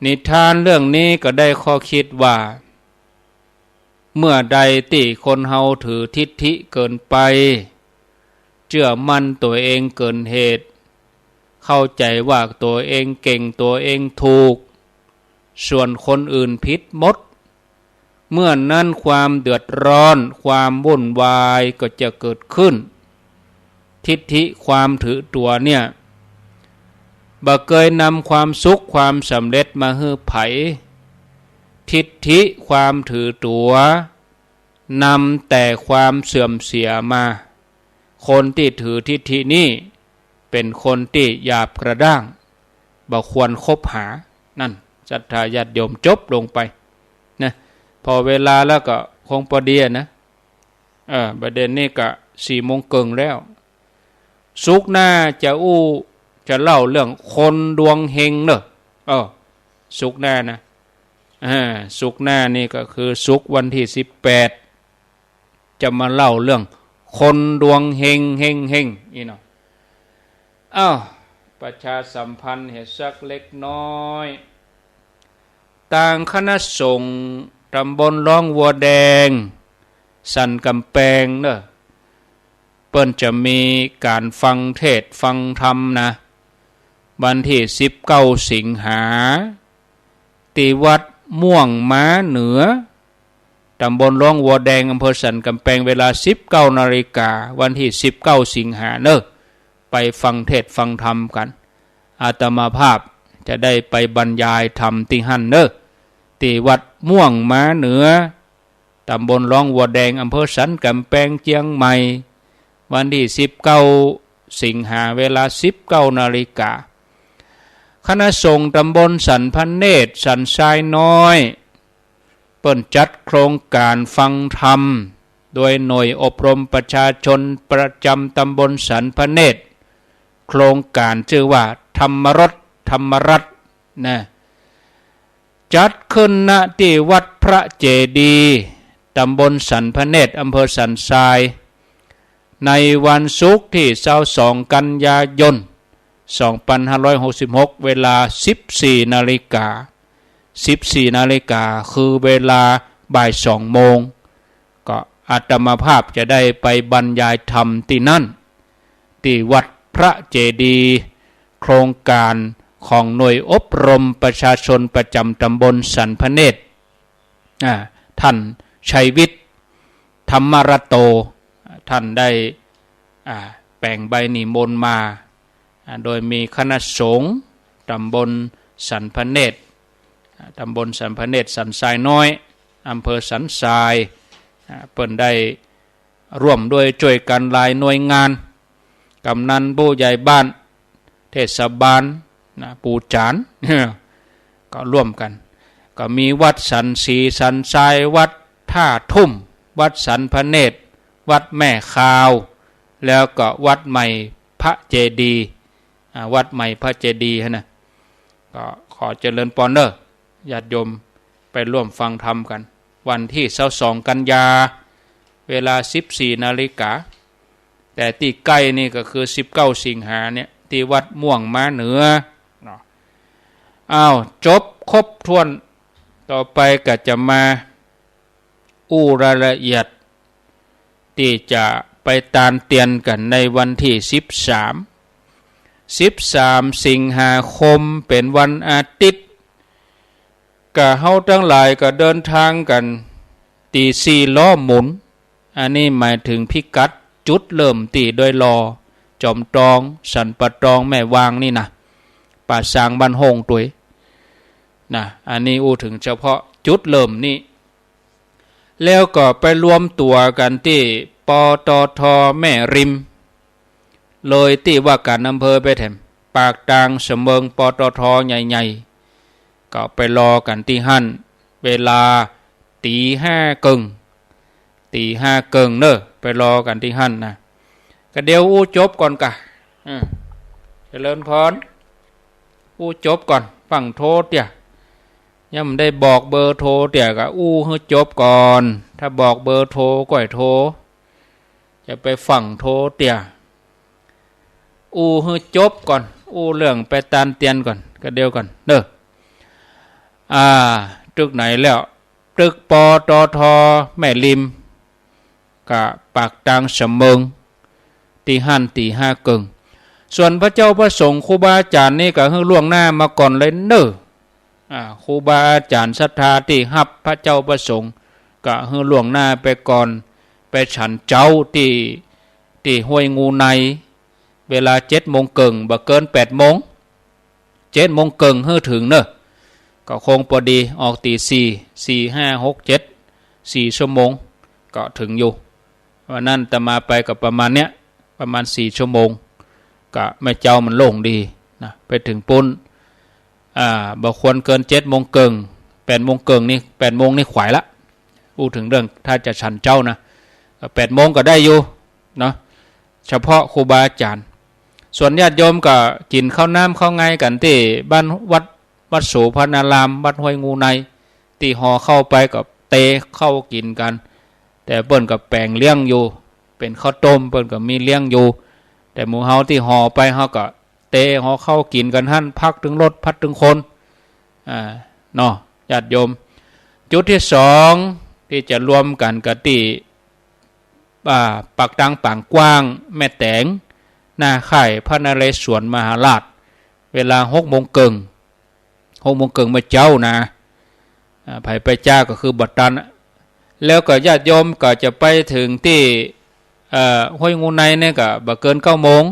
นิทานเรื่องนี้ก็ได้ข้อคิดว่าเมื่อใดที่คนเฮาถือทิฏฐิเกินไปเชื่อมั่นตัวเองเกินเหตุเข้าใจว่าตัวเองเก่งตัวเองถูกส่วนคนอื่นผิดหมด เมื่อนั้นความเดือดร้อนความวุ่นวายก็จะเกิดขึ้นทิฏฐิความถือตัวเนี่ยบ่เคยนำความสุขความสำเร็จมาให้ไผทิฏฐิความถือตัวนำแต่ความเสื่อมเสียมาคนที่ถือทิฏฐินี้เป็นคนที่หยาบกระด้างบ่ควรคบหานั่นศรัทธาญาติโยมจบลงไปนะพอเวลาแล้วก็คงพอดีนะประเด็นนี้ก็4 โมงเกิงแล้วสุกหน้าจะเล่าเรื่องคนดวงเฮงเนอะสุกหน้านะสุกหน้านี่ก็คือสุกวันที่18จะมาเล่าเรื่องคนดวงเฮงนี่เนาะประชาสัมพันธ์เหตุสักเล็กน้อยต่างคณะสงฆ์ตำบลร่องวัวแดงสันกำแพงเนอะเปิ้นจะมีการฟังเทศฟังธรรมนะวันที่19 สิงหาที่วัดม่วงม้าเหนือตำบลร่องวัวแดงอำเภอสันกำแพงเวลา 19 นาฬิกาวันที่19 สิงหาเนอะไปฟังเทศฟังธรรมกันอาตมาภาพจะได้ไปบรรยายธรรมที่หั่นเนอะที่วัดม่วงม้าเหนือตำบลร่องวัวแดงอำเภอสันกำแพงเชียงใหม่วันที่19 สิงหาเวลา 19 นาฬิกาคณะสงฆ์ตำบลสันพเนตรสันทรายน้อยเปิ่นจัดโครงการฟังธรรมโดยหน่วยอบรมประชาชนประจำตำบลสันพเนตรโครงการชื่อว่าธรรมรสธรรมรัตน์นะจัดขึ้นณที่วัดพระเจดีย์ตำบลสันพเนตรอำเภอสันทรายในวันศุกร์ที่22 กันยายน 2566เวลา 14 นาฬิกา14 นาฬิกาคือเวลาบ่าย 2 โมงก็อาตมาภาพจะได้ไปบรรยายธรรมที่นั่นที่วัดพระเจดีย์โครงการของหน่วยอบรมประชาชนประจำตำบลสันพเนตรท่านชัยวิทย์ธรรมรโตท่านได้แป่งใบนิมนต์มาโดยมีคณะสงฆ์ตำบลสันพเนตรตำบลสันพเนตรสันทรายน้อยอำเภอสันทรายเปิ่นได้ร่วมด้วยช่วยกันหลายหน่วยงานกำนันผู้ใหญ่บ้านเทศบาลปู่จานก็ร่วมกันก็มีวัดสันศรีสันทรายวัดท่าทุ่มวัดสันพเนตรวัดแม่คาวแล้วก็วัดใหม่พระเจดีย์วัดใหม่พระเจดีย์นะก็ขอเจริญพรเด้อญาติโยมไปร่วมฟังธรรมกันวันที่22 กันยาเวลา 14 นาฬิกาแต่ที่ใกล้นี่ก็คือ19 สิงหาเนี่ยที่วัดม่วงม้าเหนือจบครบถ้วนต่อไปก็จะมารายละเอียดที่จะไปตามเตียนกันในวันที่13 สิงหาคมเป็นวันอาทิตย์ก็เฮาทั้งหลายก็เดินทางกันตี4 ล้อหมุนอันนี้หมายถึงพิกัดจุดเริ่มตีโดยลอจอมตองสันปะตองแม่วางนี่นะป่าสางบ้านโฮงตุยนะอันนี้ถึงเฉพาะจุดเริ่มนี้แล้วก็ไปรวมตัวกันที่ปตท.แม่ริมเลยที่ว่าการอำเภอไปแถมปากตางเสมิงปตท.ใหญ่ๆก็ไปรอกันที่หั่นเวลาตีห้าเกิงเนอะไปรอกันที่หั่นนะก็เดี๋ยวจบก่อนกะเจริญพรจบก่อนฟังโทษเนี่ยยังไม่ได้บอกเบอร์โทรเตี่ยก็ให้จบก่อนถ้าบอกเบอร์โทรก็ให้โทรจะไปฟังโทรเตี่ยให้จบก่อนเรื่องไปตามเตียนก่อนก็เดียวก่อนเด้อตึกไหนแล้วตึกปตท.แม่ริมกับปากตางเสมิงตีหั่นตีห้าเกิงส่วนพระเจ้าพระสงฆ์ครูบาอาจารย์นี่ก็ให้ล่วงหน้ามาก่อนเลยเด้อครูบาอาจารย์ศรัทธาที่รับพระเจ้าพระสงฆ์ ก็ฮือล่วงหน้าไปก่อนไปฉันเจ้าที่ห้วยงูในเวลา7 โมงครึ่งบ่เกิน8 โมง7 โมงครึ่งฮือถึงเนอะก็คงพอดีออกตี4 5 6 7 4 ชั่วโมงก็ถึงอยู่วันนั้นแต่มาไปกับประมาณเนี้ยประมาณ4 ชั่วโมงก็แม่เจ้ามันโล่งดีนะไปถึงปุ้นบ่ควรเกิน7 โมงครึ่ง8 โมงครึ่งนี่8 โมงนี่ขวายละพูดถึงเรื่องถ้าจะฉันเจ้านะ8 โมงก็ได้อยู่เนาะเฉพาะครูบาอาจารย์ส่วนญาติโยมก็กินข้าวน้ำข้าวไงกันที่บ้านวัดโสภณารามวัดห้วยงูในตีห่อเข้าไปกับเตเข้ากินกันแต่เปิ้นกับแปลงเลี้ยงอยู่เป็นข้าวต้มเปิ้นกับมีเลี้ยงอยู่แต่หมู่เฮาที่ห่อไปเฮาก็เตห่อเข้ากินกันหั่นพักถึงรถพัดถึงคนเนาะญาติโยมจุดที่2ที่จะรวมกันกะที่ปักตังปางกว้างแม่แตงหน้าค่ายพระนเรศวรมหาราชเวลา6 โมงครึ่ง6 โมงครึ่งมาเจ้านะไผไปจ้าก็คือบัดตันแล้วก็ญาติโยมก็จะไปถึงที่ห้วยงูในเนี่ยก็บ่เกิน9 โมง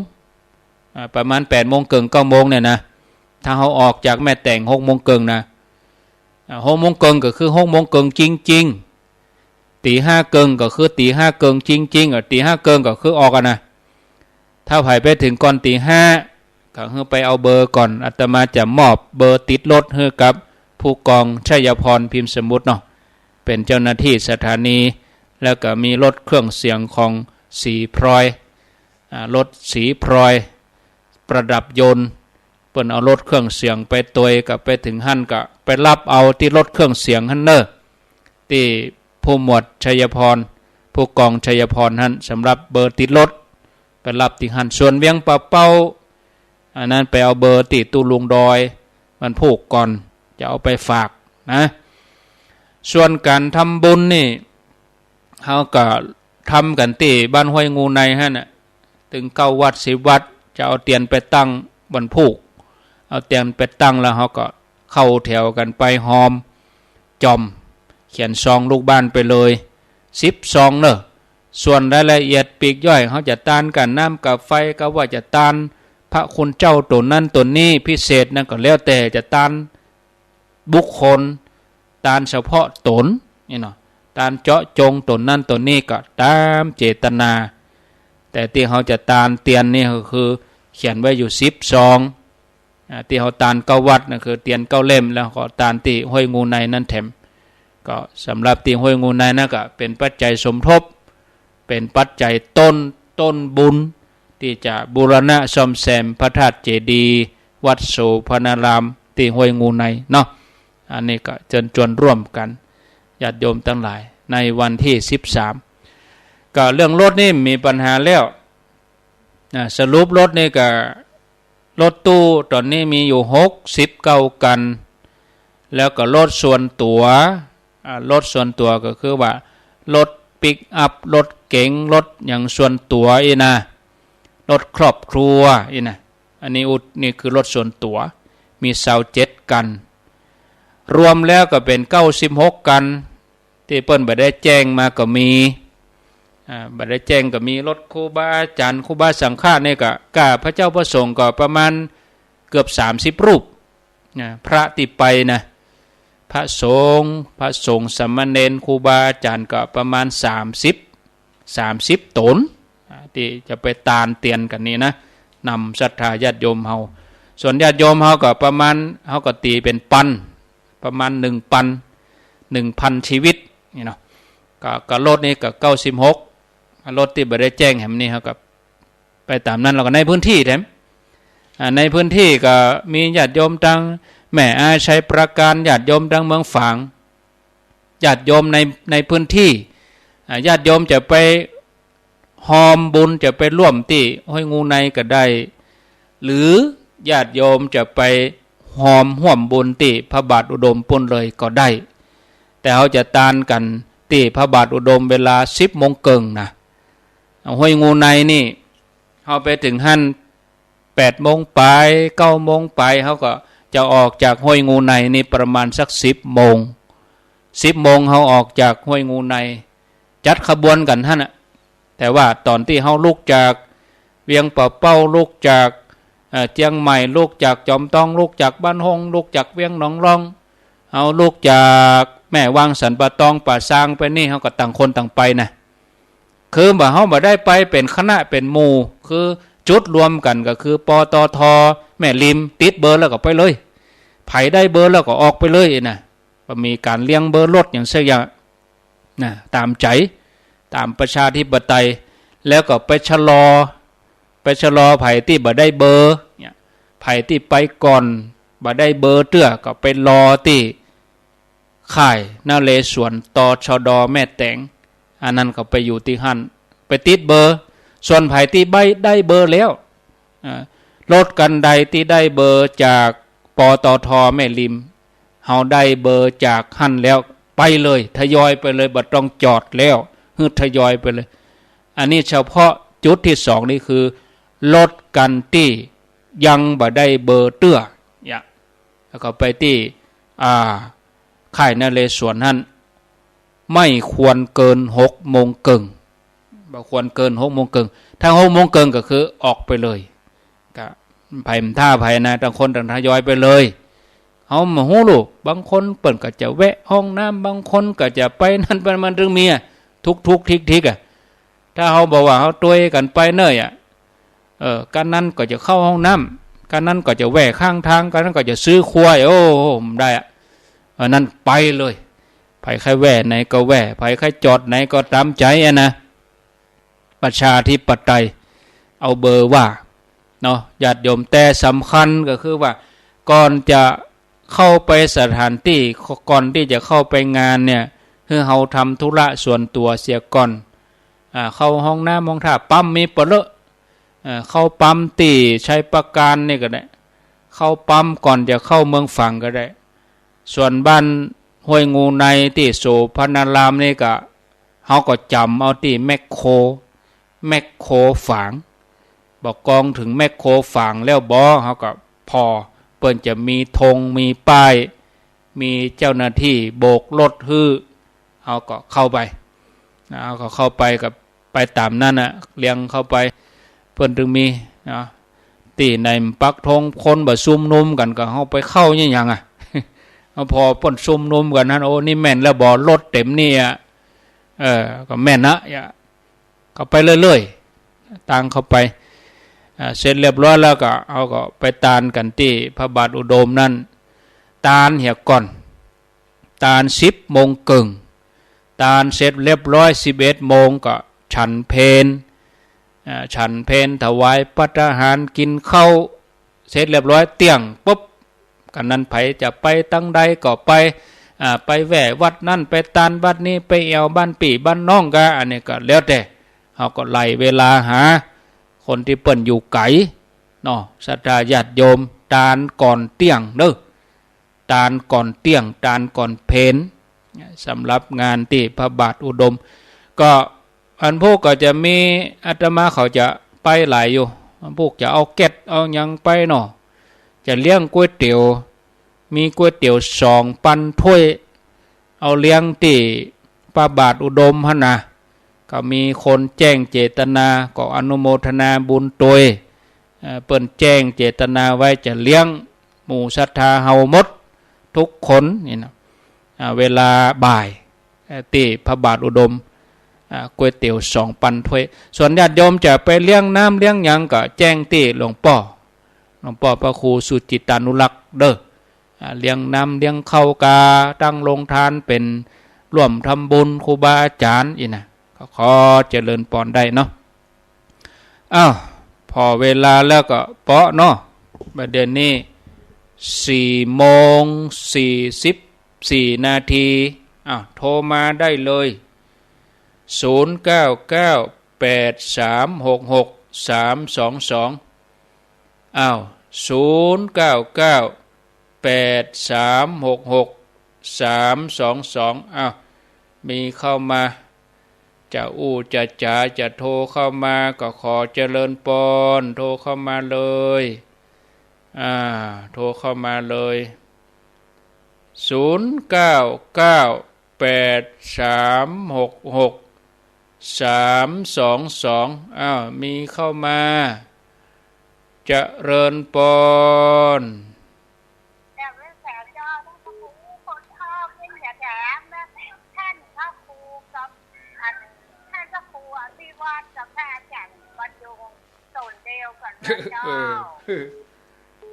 ประมาณ8 โมงครึ่ง9 โมงเนี่ยนะถ้าเขาออกจากแม่แตง6 โมงครึ่งนะ6 โมงครึ่งก็คือ6 โมงครึ่งจริงๆตี 5 ครึ่งก็คือตี 5 ครึ่งจริงๆตี 5 ครึ่งก็คือออกนะถ้าไผไปถึงก่อนตี 5ก็คือไปเอาเบอร์ก่อนอาตมาจะมอบเบอร์ติดรถให้กับผู้กองชัยพรพิมพ์สมุทรเนาะเป็นเจ้าหน้าที่สถานีแล้วก็มีรถเครื่องเสียงของสีพลอยรถสีพลอยประดับยนต์เปิ้นเอารถเครื่องเสียงไปตวยกับไปถึงหั่นก็ไปรับเอาที่รถเครื่องเสียงหั่นเนอที่ผู้หมวดชัยพรผู้กองชัยพรหั่นสำหรับเบอร์ติดรถไปรับที่หั่นส่วนเวียงปะเป้าอันนั้นไปเอาเบอร์ติดตู้ลุงดอยมันผูกก่อนจะเอาไปฝากนะส่วนการทำบุญนี่เฮาก็ทำกันที่บ้านห้วยงูในฮะน่ะถึง9 วัด10 วัดจะเอาเตียนไปตั้งบนผูกเอาเตียนไปตั้งแล้วเฮาก็เข้าแถวกันไปหอมจอมเขียนซองลูกบ้านไปเลย10 ซองเนอะส่วนรายละเอียดปีกย่อยเขาจะตานกันน้ำกับไฟก็ว่าจะตานพระคุณเจ้าตัวนั้นตัวนี้พิเศษนั่นก็แล้วแต่จะตานบุคคลตานเฉพาะตนนี่เนาะตานเจาะจงตนนั้นตนนี้ก็ตามเจตนาแต่ที่เขาจะตานเตียนนี่ก็คือเขียนไว้อยู่10 ซองที่เขาตาน9 วัดนั่นคือเตียน9 เล่มแล้วก็ตานที่ห้วยงูในนั่นแถมก็สำหรับที่ห้วยงูในนั่นก็เป็นปัจจัยสมทบเป็นปัจจัยต้นบุญที่จะบูรณะซ่อมแซมพระธาตุเจดีย์วัดโสภณารามที่ห้วยงูในเนาะอันนี้ก็เชิญชวนร่วมกันญาติโยมทั้งหลายในวันที่13ก็เรื่องรถนี่มีปัญหาแล้วสรุปรถนี่ก็รถตู้ตอนนี้มีอยู่69 กันแล้วก็รถส่วนตัวก็คือว่ารถปิกอัพรถเก๋งรถอย่างส่วนตัวอีนะรถครอบครัวอีนะอันนี้นี่คือรถส่วนตัวมี27 กันรวมแล้วก็เป็น96 กันที่เปิ้นบ่ได้แจ้งมาก็มีบ่ได้แจ้งก็มีรถครูบาอาจารย์ครูบาสังฆาเนี่ยก็กาพระเจ้าพระสงฆ์ก็ประมาณเกือบ30 รูปพระที่ไปนะพระสงฆ์สามเณรครูบาอาจารย์ก็ประมาณ30 ตนที่จะไปตานเตียนกันนี่นะนำศรัทธาญาติโยมเฮาส่วนญาติโยมเฮาก็ประมาณเฮาก็ตีเป็นปันประมาณ 1,000 ชีวิตนี่เนาะก็รถนี่ก็96รถที่บ่ได้แจ้งแหมนี่เฮาก็ไปตามนั้นเราก็ในพื้นที่แถมในพื้นที่ก็มีญาติโยมทั้งแม่อาชัยประการญาติโยมทั้งเมืองฝางญาติโยมในพื้นที่ญาติโยมจะไปหอมบุญจะไปร่วมที่ห้วยงูในก็ได้หรือญาติโยมจะไปหอมห่วมบุญที่พระบาทอุดมปุ่นเลยก็ได้แต่เขาจะตานกันที่พระบาทอุดมเวลา10 โมงครึ่งนะห้วยงูในนี่เขาไปถึงหั่น8 โมงไป9 โมงไปเขาก็จะออกจากห้วยงูในนี่ประมาณสัก10 โมง 10 โมงเฮาออกจากห้วยงูในจัดขบวนกันท่านน่ะแต่ว่าตอนที่เฮาลุกจากเวียงป่าเป้าลุกจากเจียงใหม่ลุกจากจอมทองลุกจากบ้านฮงลุกจากเวียงหนองร่องเฮาลุกจากแม่วางสันป่าตองป่าซางไปนี่เฮาก็ต่างคนต่างไปนะคือบ่เฮาบ่ได้ไปเป็นคณะเป็นหมู่คือจุดรวมกันก็คือปตท.แม่ริมติดเบอร์แล้วก็ไปเลยไผได้เบอร์แล้วก็ออกไปเลยนะบ่มีการเลี้ยงเบอร์รถอย่างเสียอย่างนะตามใจตามประชาธิปไตยแล้วก็ไปชะลอไผที่บ่ได้เบอร์เนี่ยไผที่ไปก่อนบ่ได้เบอร์เตื้อก็ไปรอที่ค่ายนาเลสวนตชดแม่แตงอันนั้นก็ไปอยู่ที่หั่นไปติดเบอร์ส่วนไผที่ได้เบอร์แล้วรถกันใดที่ได้เบอร์จากปตท.แม่ริมเฮาได้เบอร์จากหั่นแล้วไปเลยทยอยไปเลยบ่ต้องจอดแล้วฮึทยอยไปเลยอันนี้เฉพาะจุดที่2นี่คือรถกันที่ยังบ่ได้เบอร์เตื้อเนี่ยแล้วก็ไปที่ค่ายนเรศวรนั่นไม่ควรเกิน6 โมงครึ่งบ่ควรเกิน6 โมงครึ่งถ้า6 โมงครึ่งก็คือออกไปเลยก็ไผท่าไผนะต่างคนต่างทยอยไปเลยเฮามาฮู้ลูกบางคนเปิ้นก็จะแวะห้องน้ำบางคนก็จะไปนั่นไปมันถึงเมียทุกทิกถ้าเฮาบอกว่าเฮาต้วยกันไปเน้อกันนั้นก็จะเข้าห้องน้ำกันนั้นก็จะแวะข้างทางกันนั้นก็จะซื้อควายโอ้ได้นั่นไปเลยไผใครแวะไหนก็แวะไผใครจอดไหนก็ตามใจนะประชาธิปไตยเอาเบอร์ว่าเนาะญาติโยมแต่สำคัญก็คือว่าก่อนจะเข้าไปสถานที่ก่อนที่จะเข้าไปงานเนี่ยคือเฮาทำธุระส่วนตัวเสียก่อนเข้าห้องน้ำห้องท่าปั๊มมีเปลอะเข้าปั๊มตีใช้ประการนี่ก็ได้เข้าปั๊มก่อนจะเข้าเมืองฝั่งก็ได้ส่วนบ้านห้วยงูในที่โสพนารามนี่ก็เฮาก็จำเอาที่แมคโครฝางบอกกองถึงแมคโครฝางแล้วบ่เฮาก็พอเปิ้นจะมีธงมีป้ายมีเจ้าหน้าที่โบกรถฮื้อเฮาก็เข้าไปเอาก็เข้าไปกับไปตามนั่นน่ะเลี้ยงเข้าไปเพิ่นถึงมีตีในปักธงคนบ่ซุ่มนุมกันก็เฮาไปเข้าหยังพอเพิ่นซุ่มนุมกันนั้นโอ้นี่แม่นแล้วบ่รถเต็มนี่ก็แม่นนะก็ไปเรื่อยๆตางเข้าไปเสร็จเรียบร้อยแล้วก็เอาก็ไปตานกันที่พระบาทอุดมนั่นตานเหี่ยก่อนตาน10 โมงครึ่งตานเสร็จเรียบร้อย11 โมงก็ฉันเพลถวายภัตตาหารกินข้าวเสร็จเรียบร้อยเที่ยงปุ๊บกันนั้นไผจะไปตั้งใดก็ไปแว่วัดนั่นไปตานวัดนี้ไปแอวบ้านปี่บ้านน้องก็อันนี้ก็แล้วแต่เฮาก็ไล่เวลาหาคนที่เปิ้นอยู่ไกลเนาะศรัทธาญาติโยมตานก่อนเที่ยงเด้อตานก่อนเที่ยงตานก่อนเพลสำหรับงานที่พระบาทอุดมก็อันพวกก็จะมีอาตมาเขาจะไปหลายอยู่พวกจะเอาแก๊สเอาหยังไปเนาะจะเลี้ยงก๋วยเตี๋ยวมีก๋วยเตี๋ยว2 ปันถ้วยเอาเลี้ยงที่พระบาทอุดมหั่นน่ะก็มีคนแจ้งเจตนาก็อนุโมทนาบุญโดยเปิ้นแจ้งเจตนาไว้จะเลี้ยงหมู่ศรัทธาเฮาหมดทุกคนนี่นะเวลาบ่ายที่พระบาทอุดมก๋วยเตี๋ยว2 ปันถ้วยส่วนญาติโยมจะไปเลี้ยงน้ำเลี้ยงหยังก็แจ้งที่หลวงพ่อพระครูสุจิตานุรักษ์เด้อเลี้ยงน้ำเลี้ยงข้าวกาตั้งโรงทานเป็นร่วมทำบุญครูบาอาจารย์อีนะก็ขอเจริญพรได้เนาะพอเวลาแล้วก็เปาะเนาะประเดี๋ยวนี้4:44 นาทีโทรมาได้เลย0998366322มีเข้ามาจะจะจ๋าจะโทรเข้ามาก็ขอเจริญพรโทรเข้ามาเลยโทรเข้ามาเลย0998366322 08366322มีเข้ามาเจริญปน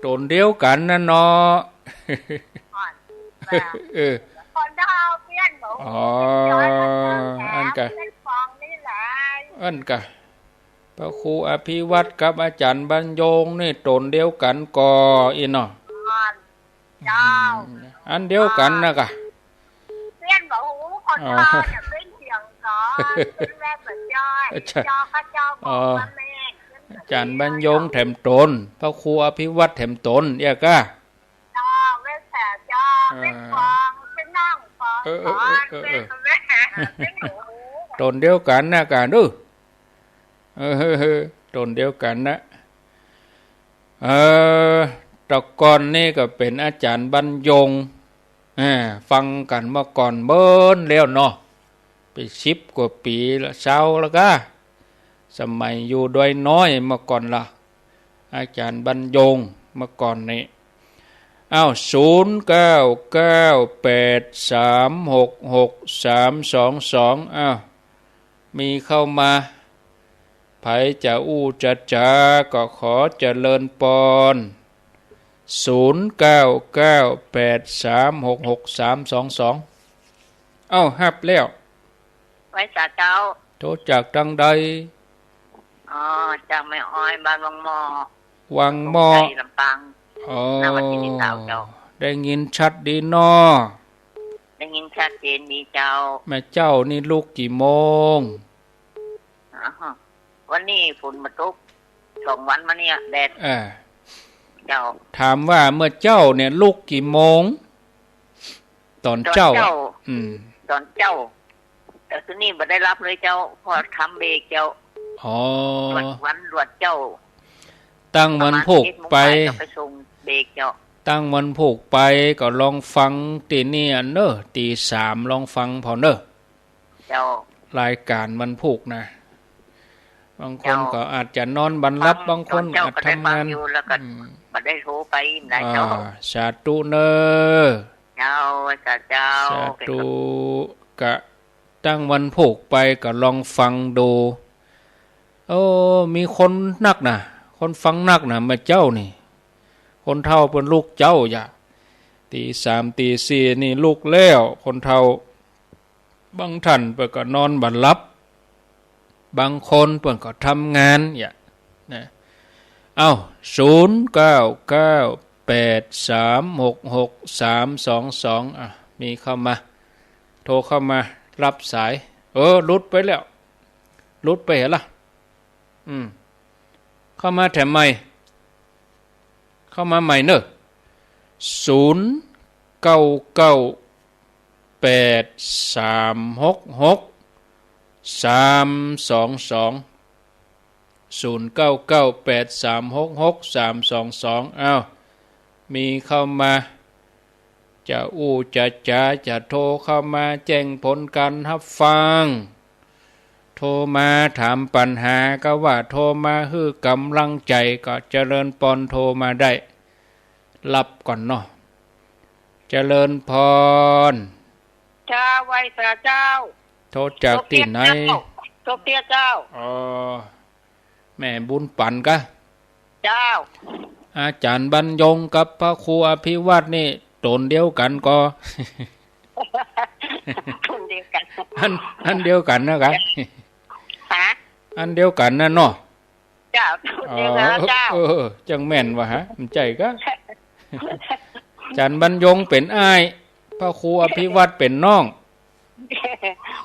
ตนเดียวกันนะเนาะคนดาวเพี้ยนหมูอันกะพระครูอภิวัตกับอาจารย์บรรยงนี่ตนเดียวกันก่ออีเนาะอันเดียวกันนะกะเพี้ยนหมูคนดาวเนี่ยเป็นเสียงก่อเป็นแรกเหมือนจอยข้าเจ้าบอกแม่อาจารย์บรรยงแถมตนพระครูอภิวัตแถมตนเอียกะเป็นแผลจ้าเป็นฟองเป็นน่องฟองเป็นแม่เป็นหมูตนเดียวกันนะกันดูตนเดียวกันนะตะกอนนี่ก็เป็นอาจารย์บรรยงฟังกันเมื่อก่อนเบิ้นแล้วเนาะไป10 กว่าปีละเช้าแล้วก็สมัยอยู่ด้วยน้อยเมื่อก่อนล่ะอาจารย์บรรยงเมื่อก่อนนี่0998366322มีเข้ามาไผจะอู้จะจาก็ขอเจริญปน0998366322ฮับแล้วไว้จ่าเจ้าโทรจากทางใดจากแม่อ้อยบ้านวังหม้อลำปางนวัดที่สาวเจ้าได้ยินชัดดีเนาะได้ยินชัดเจนดีเจ้าแม่เจ้านี่ลูกกี่โมงวันนี้ฝนมาตก2 วันมาเนี่ยแดดเจ้าถามว่าเมื่อเจ้าเนี่ยลูกกี่โมงตอนเจ้าตอนเจ้าแต่คืนนี้บ่ได้รับเลยเจ้าพอทำเบรกเจ้าวันรวดเจ้าตั้งวันผูกไปตั้งวันผูกไปก็ลองฟังตีนี่อันเนอะตี 3ลองฟังพอเนอะเจ้ารายการวันผูกนะบางคนก็อาจจะนอนบันลับบางคนอาจทำงานแล้วก็บ่ได้โทรไปได้เจ้าสาธุเนอเจ้าสาธุกะตั้งวันผูกไปก็ลองฟังดูมีคนนักนะคนฟังนักนะมาเจ้านี่คนเฒ่าเป็นลูกเจ้าอย่าตี 3 ตี 4นี่ลูกแล้วคนเฒ่าบางท่านเพิ่นก็นอนบัดลับบางคนเพิ่นก็ทำงานอย่านะ0998366322มีเข้ามาโทรเข้ามารับสายลุดไปแล้วลุดไปเหรอล่ะเข้ามาแถมใหม่เข้ามาใหม่เนอะ0998366322มีเข้ามาจะอู้จะโทรเข้ามาแจ้งผลการรับฟังโทรมาถามปัญหาก็ว่าโทรมาฮื้อกำลังใจก็เจริญปนโทรมาได้รับก่อนเนาะเจริญพรจ้าไว้พระเจ้าโทรจากที่ไหนโทรเตี้ยเจ้าแม่บุญปันกะเจ้าอาจารย์บรรยงกับพระครูอภิวัตนี่ตนเดียวกันก็อันเดียวกันนะกะอันเดียวกันนะเนาะเจ้าเดียวกันเจ้าจังแม่นวะฮะมันใจก็อาจารย์บรรยงเป็นอ้ายพระครูอภิวัตเป็นน้อง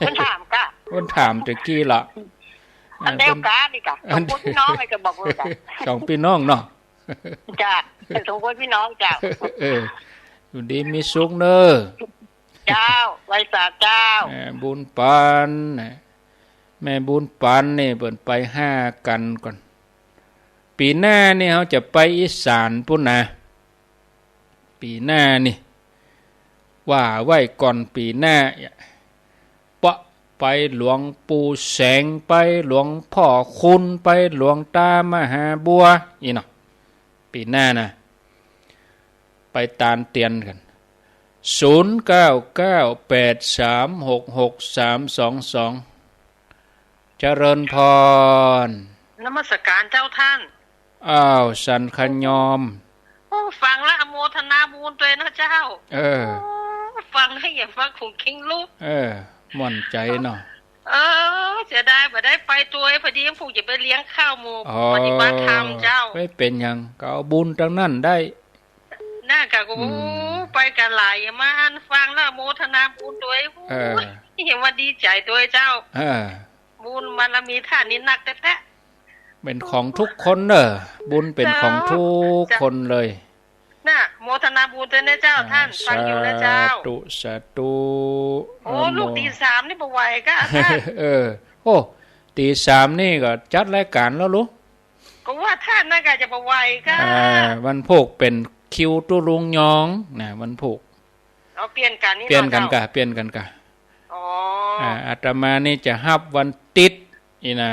มันถามกะมันถามตะกี้ล่ะอันเดียวกันนี่กะสองพี่น้องไอ้ก็บอกว่าจ้ะ2พี่น้องเนาะจ้ะสองพี่น้องจ้ะอยู่ดีมีสุขเด้อเจ้าไว้สาเจ้าบุญปันแม่บุญปันนี่เปิ่นไป5กันก่อนปีหน้านี่เขาจะไปอีสานพุ่นนะปีหน้านี่ว่าไว้ก่อนปีหน้า ไปหลวงปู่แสงไปหลวงพ่อคุณไปหลวงตามหาบัวอีเนาะปีหน้านะไปตานเตียนกัน0998366322เจริญพรนมัสการเจ้าท่านอ้าวสันขยอมฟังแล้วอโมทนาบุญตัวนะเจ้าฟังให้อย่าฟังคงคิงลูกม่วนใจเนาะจะได้บ่ได้ไปตัวพอดีผูกจะไปเลี้ยงข้าวหมู่ปฏิบัติธรรมเจ้าไม่เป็นหยังก็เอาบุญทั้งนั้นได้น่ากะกูไปกันหลายมาอันฟังแล้วโมทนาบุญตัวเห็นว่าดีใจตัวเจ้าบุญมันมีท่านี้นักแท้ๆเป็นของทุกคนเนอะบุญเป็นของทุกคนเลยน่ะโมทนาบุญด้วยนะเจ้าท่านฟังอยู่นะเจ้าสาธุโอ้ลูกตี 3นี่บ่ไหวก็ท่านโอ้ตี 3นี่ก็จัดรายการแล้วลูกก็ว่าท่านน่าจะบ่ไหวก็วันพุธเป็นคิวตุลุงยองนะวันพุธเอาเปลี่ยนกันนี่เปลี่ยนกันกะอ๋ออาตมานี่จะฮับวันติดอีน่ะ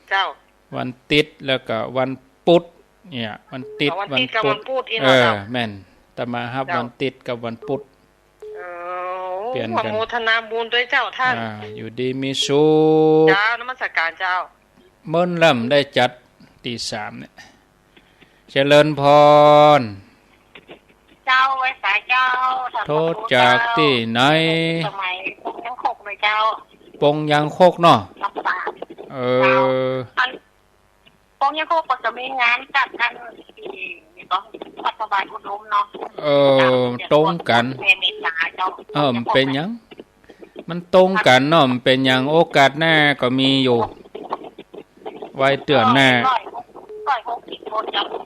เจ้าวันติดแล้วก็วันพุธเนี่ยวันติดวันพุธแม่นอาตมาฮับวันติดกับวันพุธเปลี่ยนกันโมทนาบุญด้วยเจ้าท่านอยู่ดีมีสุขเจ้านมัสการเจ้าเมื่อล่ำได้จัดตี 3เนี่ยเจริญพรเจ้าไว้สายเจ้าโทษจากที่ไหนสมัยปงยังโคกเลยเจ้าปงยังโคกเนาะปงยังโคกก็จะมีงานจัดกันนี่ก็รัฐบาลอุดมเนาะตรงกันเป็นยังมันตรงกันเนาะมันเป็นยังโอกาสหน้าก็มีอยู่ไว้เตือนหน้า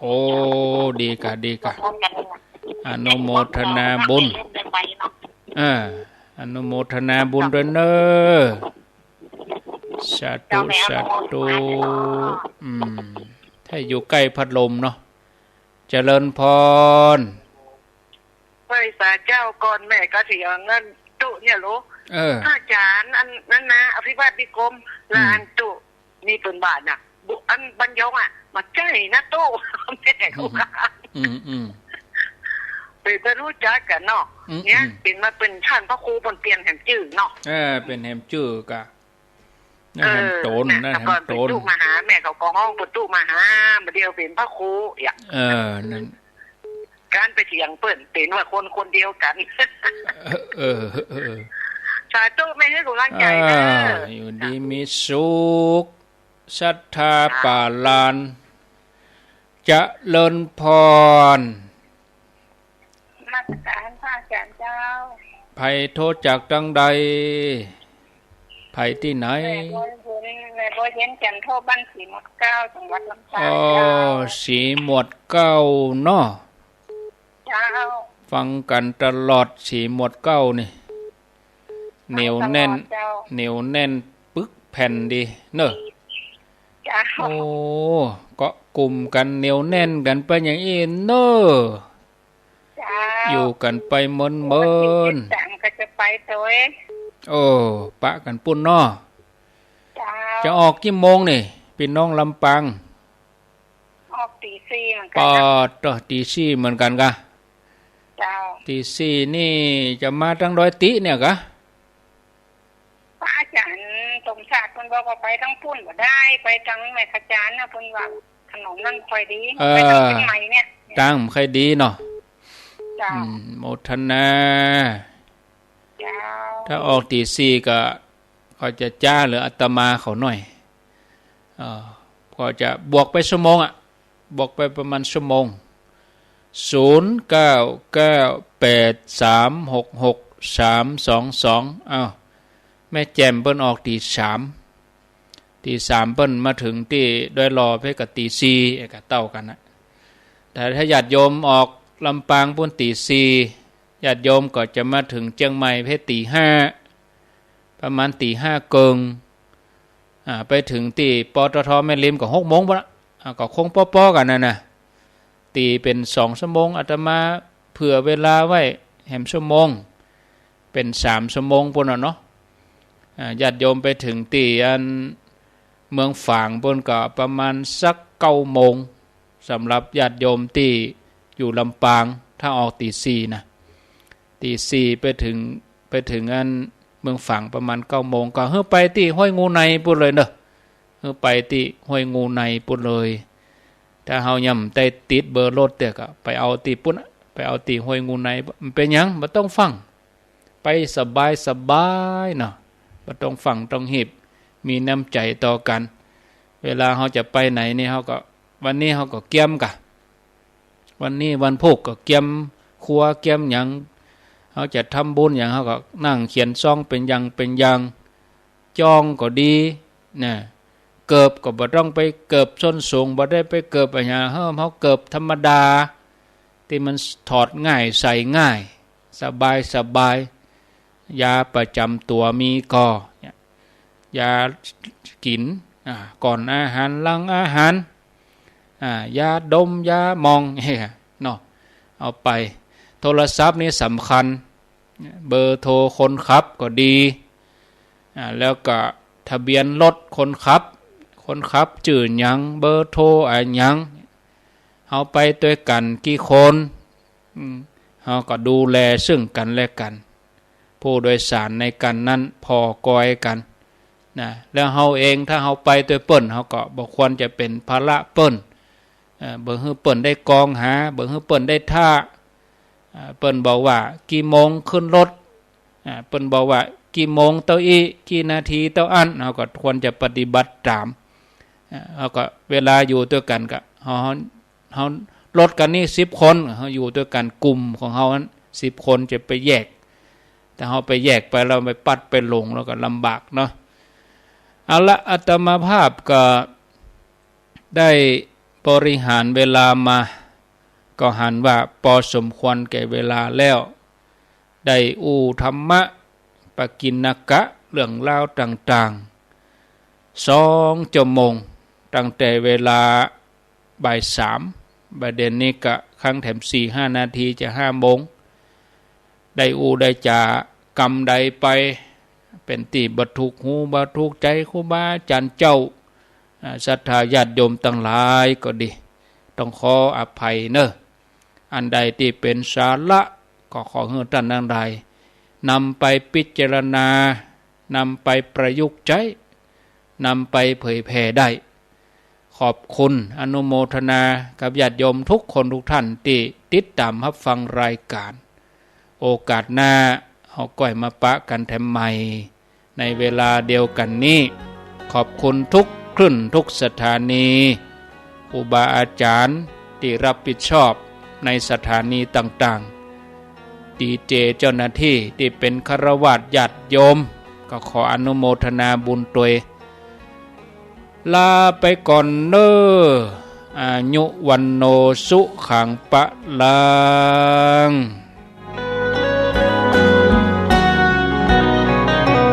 โอ้ดีกะอนุโมทนาบุญอนุโมทนาบุญด้วยเนอสาธุถ้าอยู่ใกล้พัดลมเนาะเจริญพรไปสาเจ้าก่อนแม่ก็สิเอาเงินตุเนี่ยรู้อาจารย์อันนั้นนะอภิบาลพิกรมลานตุนี่เป็นบาทน่ะอันบรรยงอ่ะมาใจนะตู้แม่เขาค่ะเป็นรู้จักกันเนาะเนี่ยเป็นมาเป็นท่านพระครูบนเปลี่ยนแหมจื้อเนาะเป็นแหมจื้อกะแหมโตนนะแหมโตนมาหาแม่เขาก็ห้องประตูมาหามาเดียวเป็นพระครูอย่างนั่นการไปเถียงเปิ้นเป็นว่าคนเดียวกันสาธุไม่ให้กำลังใจนะอยู่ดีมีสุขศรัทธาป่าลานจะเลินพรมาตรการพระอาจารย์เจ้าภัยโทษจากดังใดภัยที่ไหนแม่บ่เห็นจันโทบ้านสีหมวดเก้าจังหวัดลำปางสีหมวดเก้าเนาะฟังกันตลอดสีหมวดเก้านี่เหนียวแน่นปึ๊กแผ่นดีเนอะโอ้เกาะกลุ่มกันเหนียวแน่นกันไปอย่างนี้เนอะอยู่กันไปเมินก็จะไปตัวปะกันปุ่นเนาะจะออกกี่โมงนี่พี่น้องลำปางออกตี 4เหมือนกันตี 4เหมือนกันกะตี 4นี่จะมาตั้ง100ติเนี่ยกะพระอาจารย์สมศักดิ์เพิ่นบอกว่าไปทั้งพุ่นบ่ได้ไปทั้งแม่ขจารนะเพิ่นว่าขนมนั่นค่อยดีไปทั้งเชียงใหม่เนี่ยตั้งค่อยดีเนาะโมทนาถ้าออกตี 4ก็เขาจะจ้าหรืออาตมาเขาหน่อยก็จะบวกไปชั่วโมงบวกไปประมาณชั่วโมง0998366322แม่แจ่มเปิ้นออกตี 3เปิ้นมาถึงที่ด้วยรอเพื่อกับตี 4ก็เต้ากันนะแต่ถ้าญาติโยมออกลำปางปุ่นตี 4ญาติโยมก็จะมาถึงเชียงใหม่เพื่อตี 5ประมาณตี 5เกิงไปถึงที่ปตท.แม่ริมก็6โมงบ่ละก็คงป้อๆกันน่ะตีเป็น2ชั่วโมงอาตมาเผื่อเวลาไว้แหมชั่วโมงเป็น3ชั่วโมงพุ่นเนาะ ญาติโยมไปถึงตีอันเมืองฝางบนก็ประมาณสัก9 โมงสำหรับญาติโยมที่อยู่ลำปางถ้าออกตี 4นะตี 4ไปถึงอันเมืองฝางประมาณ9 โมงก็เฮ้ไปที่ห้วยงูในปุ่นเลยเนอะเฮ้ไปที่ห้วยงูในปุ่นเลยถ้าเฮาย่ำได้ติดเบอร์รถแต่ก็ไปเอาตีปุ่นไปเอาตีห้วยงูในมันเป็นหยังบ่ต้องฟังไปสบายเนาะบ่ต้องฟังต้องหีบมีน้ำใจต่อกันเวลาเฮาจะไปไหนนี่เฮาก็วันนี้เฮาก็เกี่ยมกะวันนี้วันพุธก็เกี่ยมครัวเกี่ยมหยังเฮาจะทำบุญหยังเฮาก็นั่งเขียนซองเป็นอย่างจองก็ดีนะเกิบก็บ่ต้องไปเกิบส้นสูงบ่ได้ไปเกิบอะไรหยังเฮาเกิบธรรมดาที่มันถอดง่ายใส่ง่ายสบายยาประจำตัวมีก็ยากินก่อนอาหารหลังอาหารยาดมยามองเนาะเอาไปโทรศัพท์นี่สำคัญเบอร์โทรคนขับก็ดีแล้วก็ทะเบียนรถคนขับชื่อหยังเบอร์โทรหยังเอาไปด้วยกันกี่คนเราก็ดูแลซึ่งกันและกันผู้โดยสารในกันนั้นพอกอยกันนะแล้วเฮาเองถ้าเฮาไปตัวเปิ้นเฮาก็บ่ควรจะเป็นภาระเปิ้นเบิ่งฮื้อเปิ้นได้กองหาเบิ่งฮื้อเปิ้นได้ท่าเปิ้นบอกว่ากี่โมงขึ้นรถเปิ้นบอกว่ากี่โมงเต้าอี้กี่นาทีเต้าอันเฮาก็ควรจะปฏิบัติตามเฮาก็เวลาอยู่ด้วยกันก็เฮารถกันนี่10 คนเฮาอยู่ด้วยกันกลุ่มของเฮานั้น10 คนจะไปแยกแต่เฮาไปแยกไปเราไปปัดไปหลงแล้วก็ลำบากเนาะเอาละอาตมาภาพก็ได้บริหารเวลามาก็หันว่าพอสมควรแก่เวลาแล้วได้อูธรรมะปกิณกะเรื่องราวต่างๆ2 ชั่วโมงตั้งแต่เวลาบ่าย 3ประเด็นนี้ก็ครั้งแถม 4-5 นาทีจะ5 โมงได้อูได้จากรรมใดไปเป็นตีบัทุกหูบัทุกใจครูบาอาจารย์เจ้าศรัทธาญาติโยมตั้งหลายก็ดีต้องขออภัยเนอะอันใดที่เป็นสาระก็ขอให้ท่านทั้งหลายนำไปพิจารณานำไปประยุกต์ใช้นำไปเผยแผ่ได้ขอบคุณอนุโมทนากับญาติโยมทุกคนทุกท่านที่ติดตามรับฟังรายการโอกาสหน้าเอาก้อยมาปะกันแถมใหม่ในเวลาเดียวกันนี้ขอบคุณทุกคลื่นทุกสถานีครูบาอาจารย์ที่รับผิดชอบในสถานีต่างๆดีเจเจ้าหน้าที่ที่เป็นฆราวาสญาติโยมก็ขออนุโมทนาบุญตัวยลาไปก่อนเน้ออายุวันโนสุขังปะลัง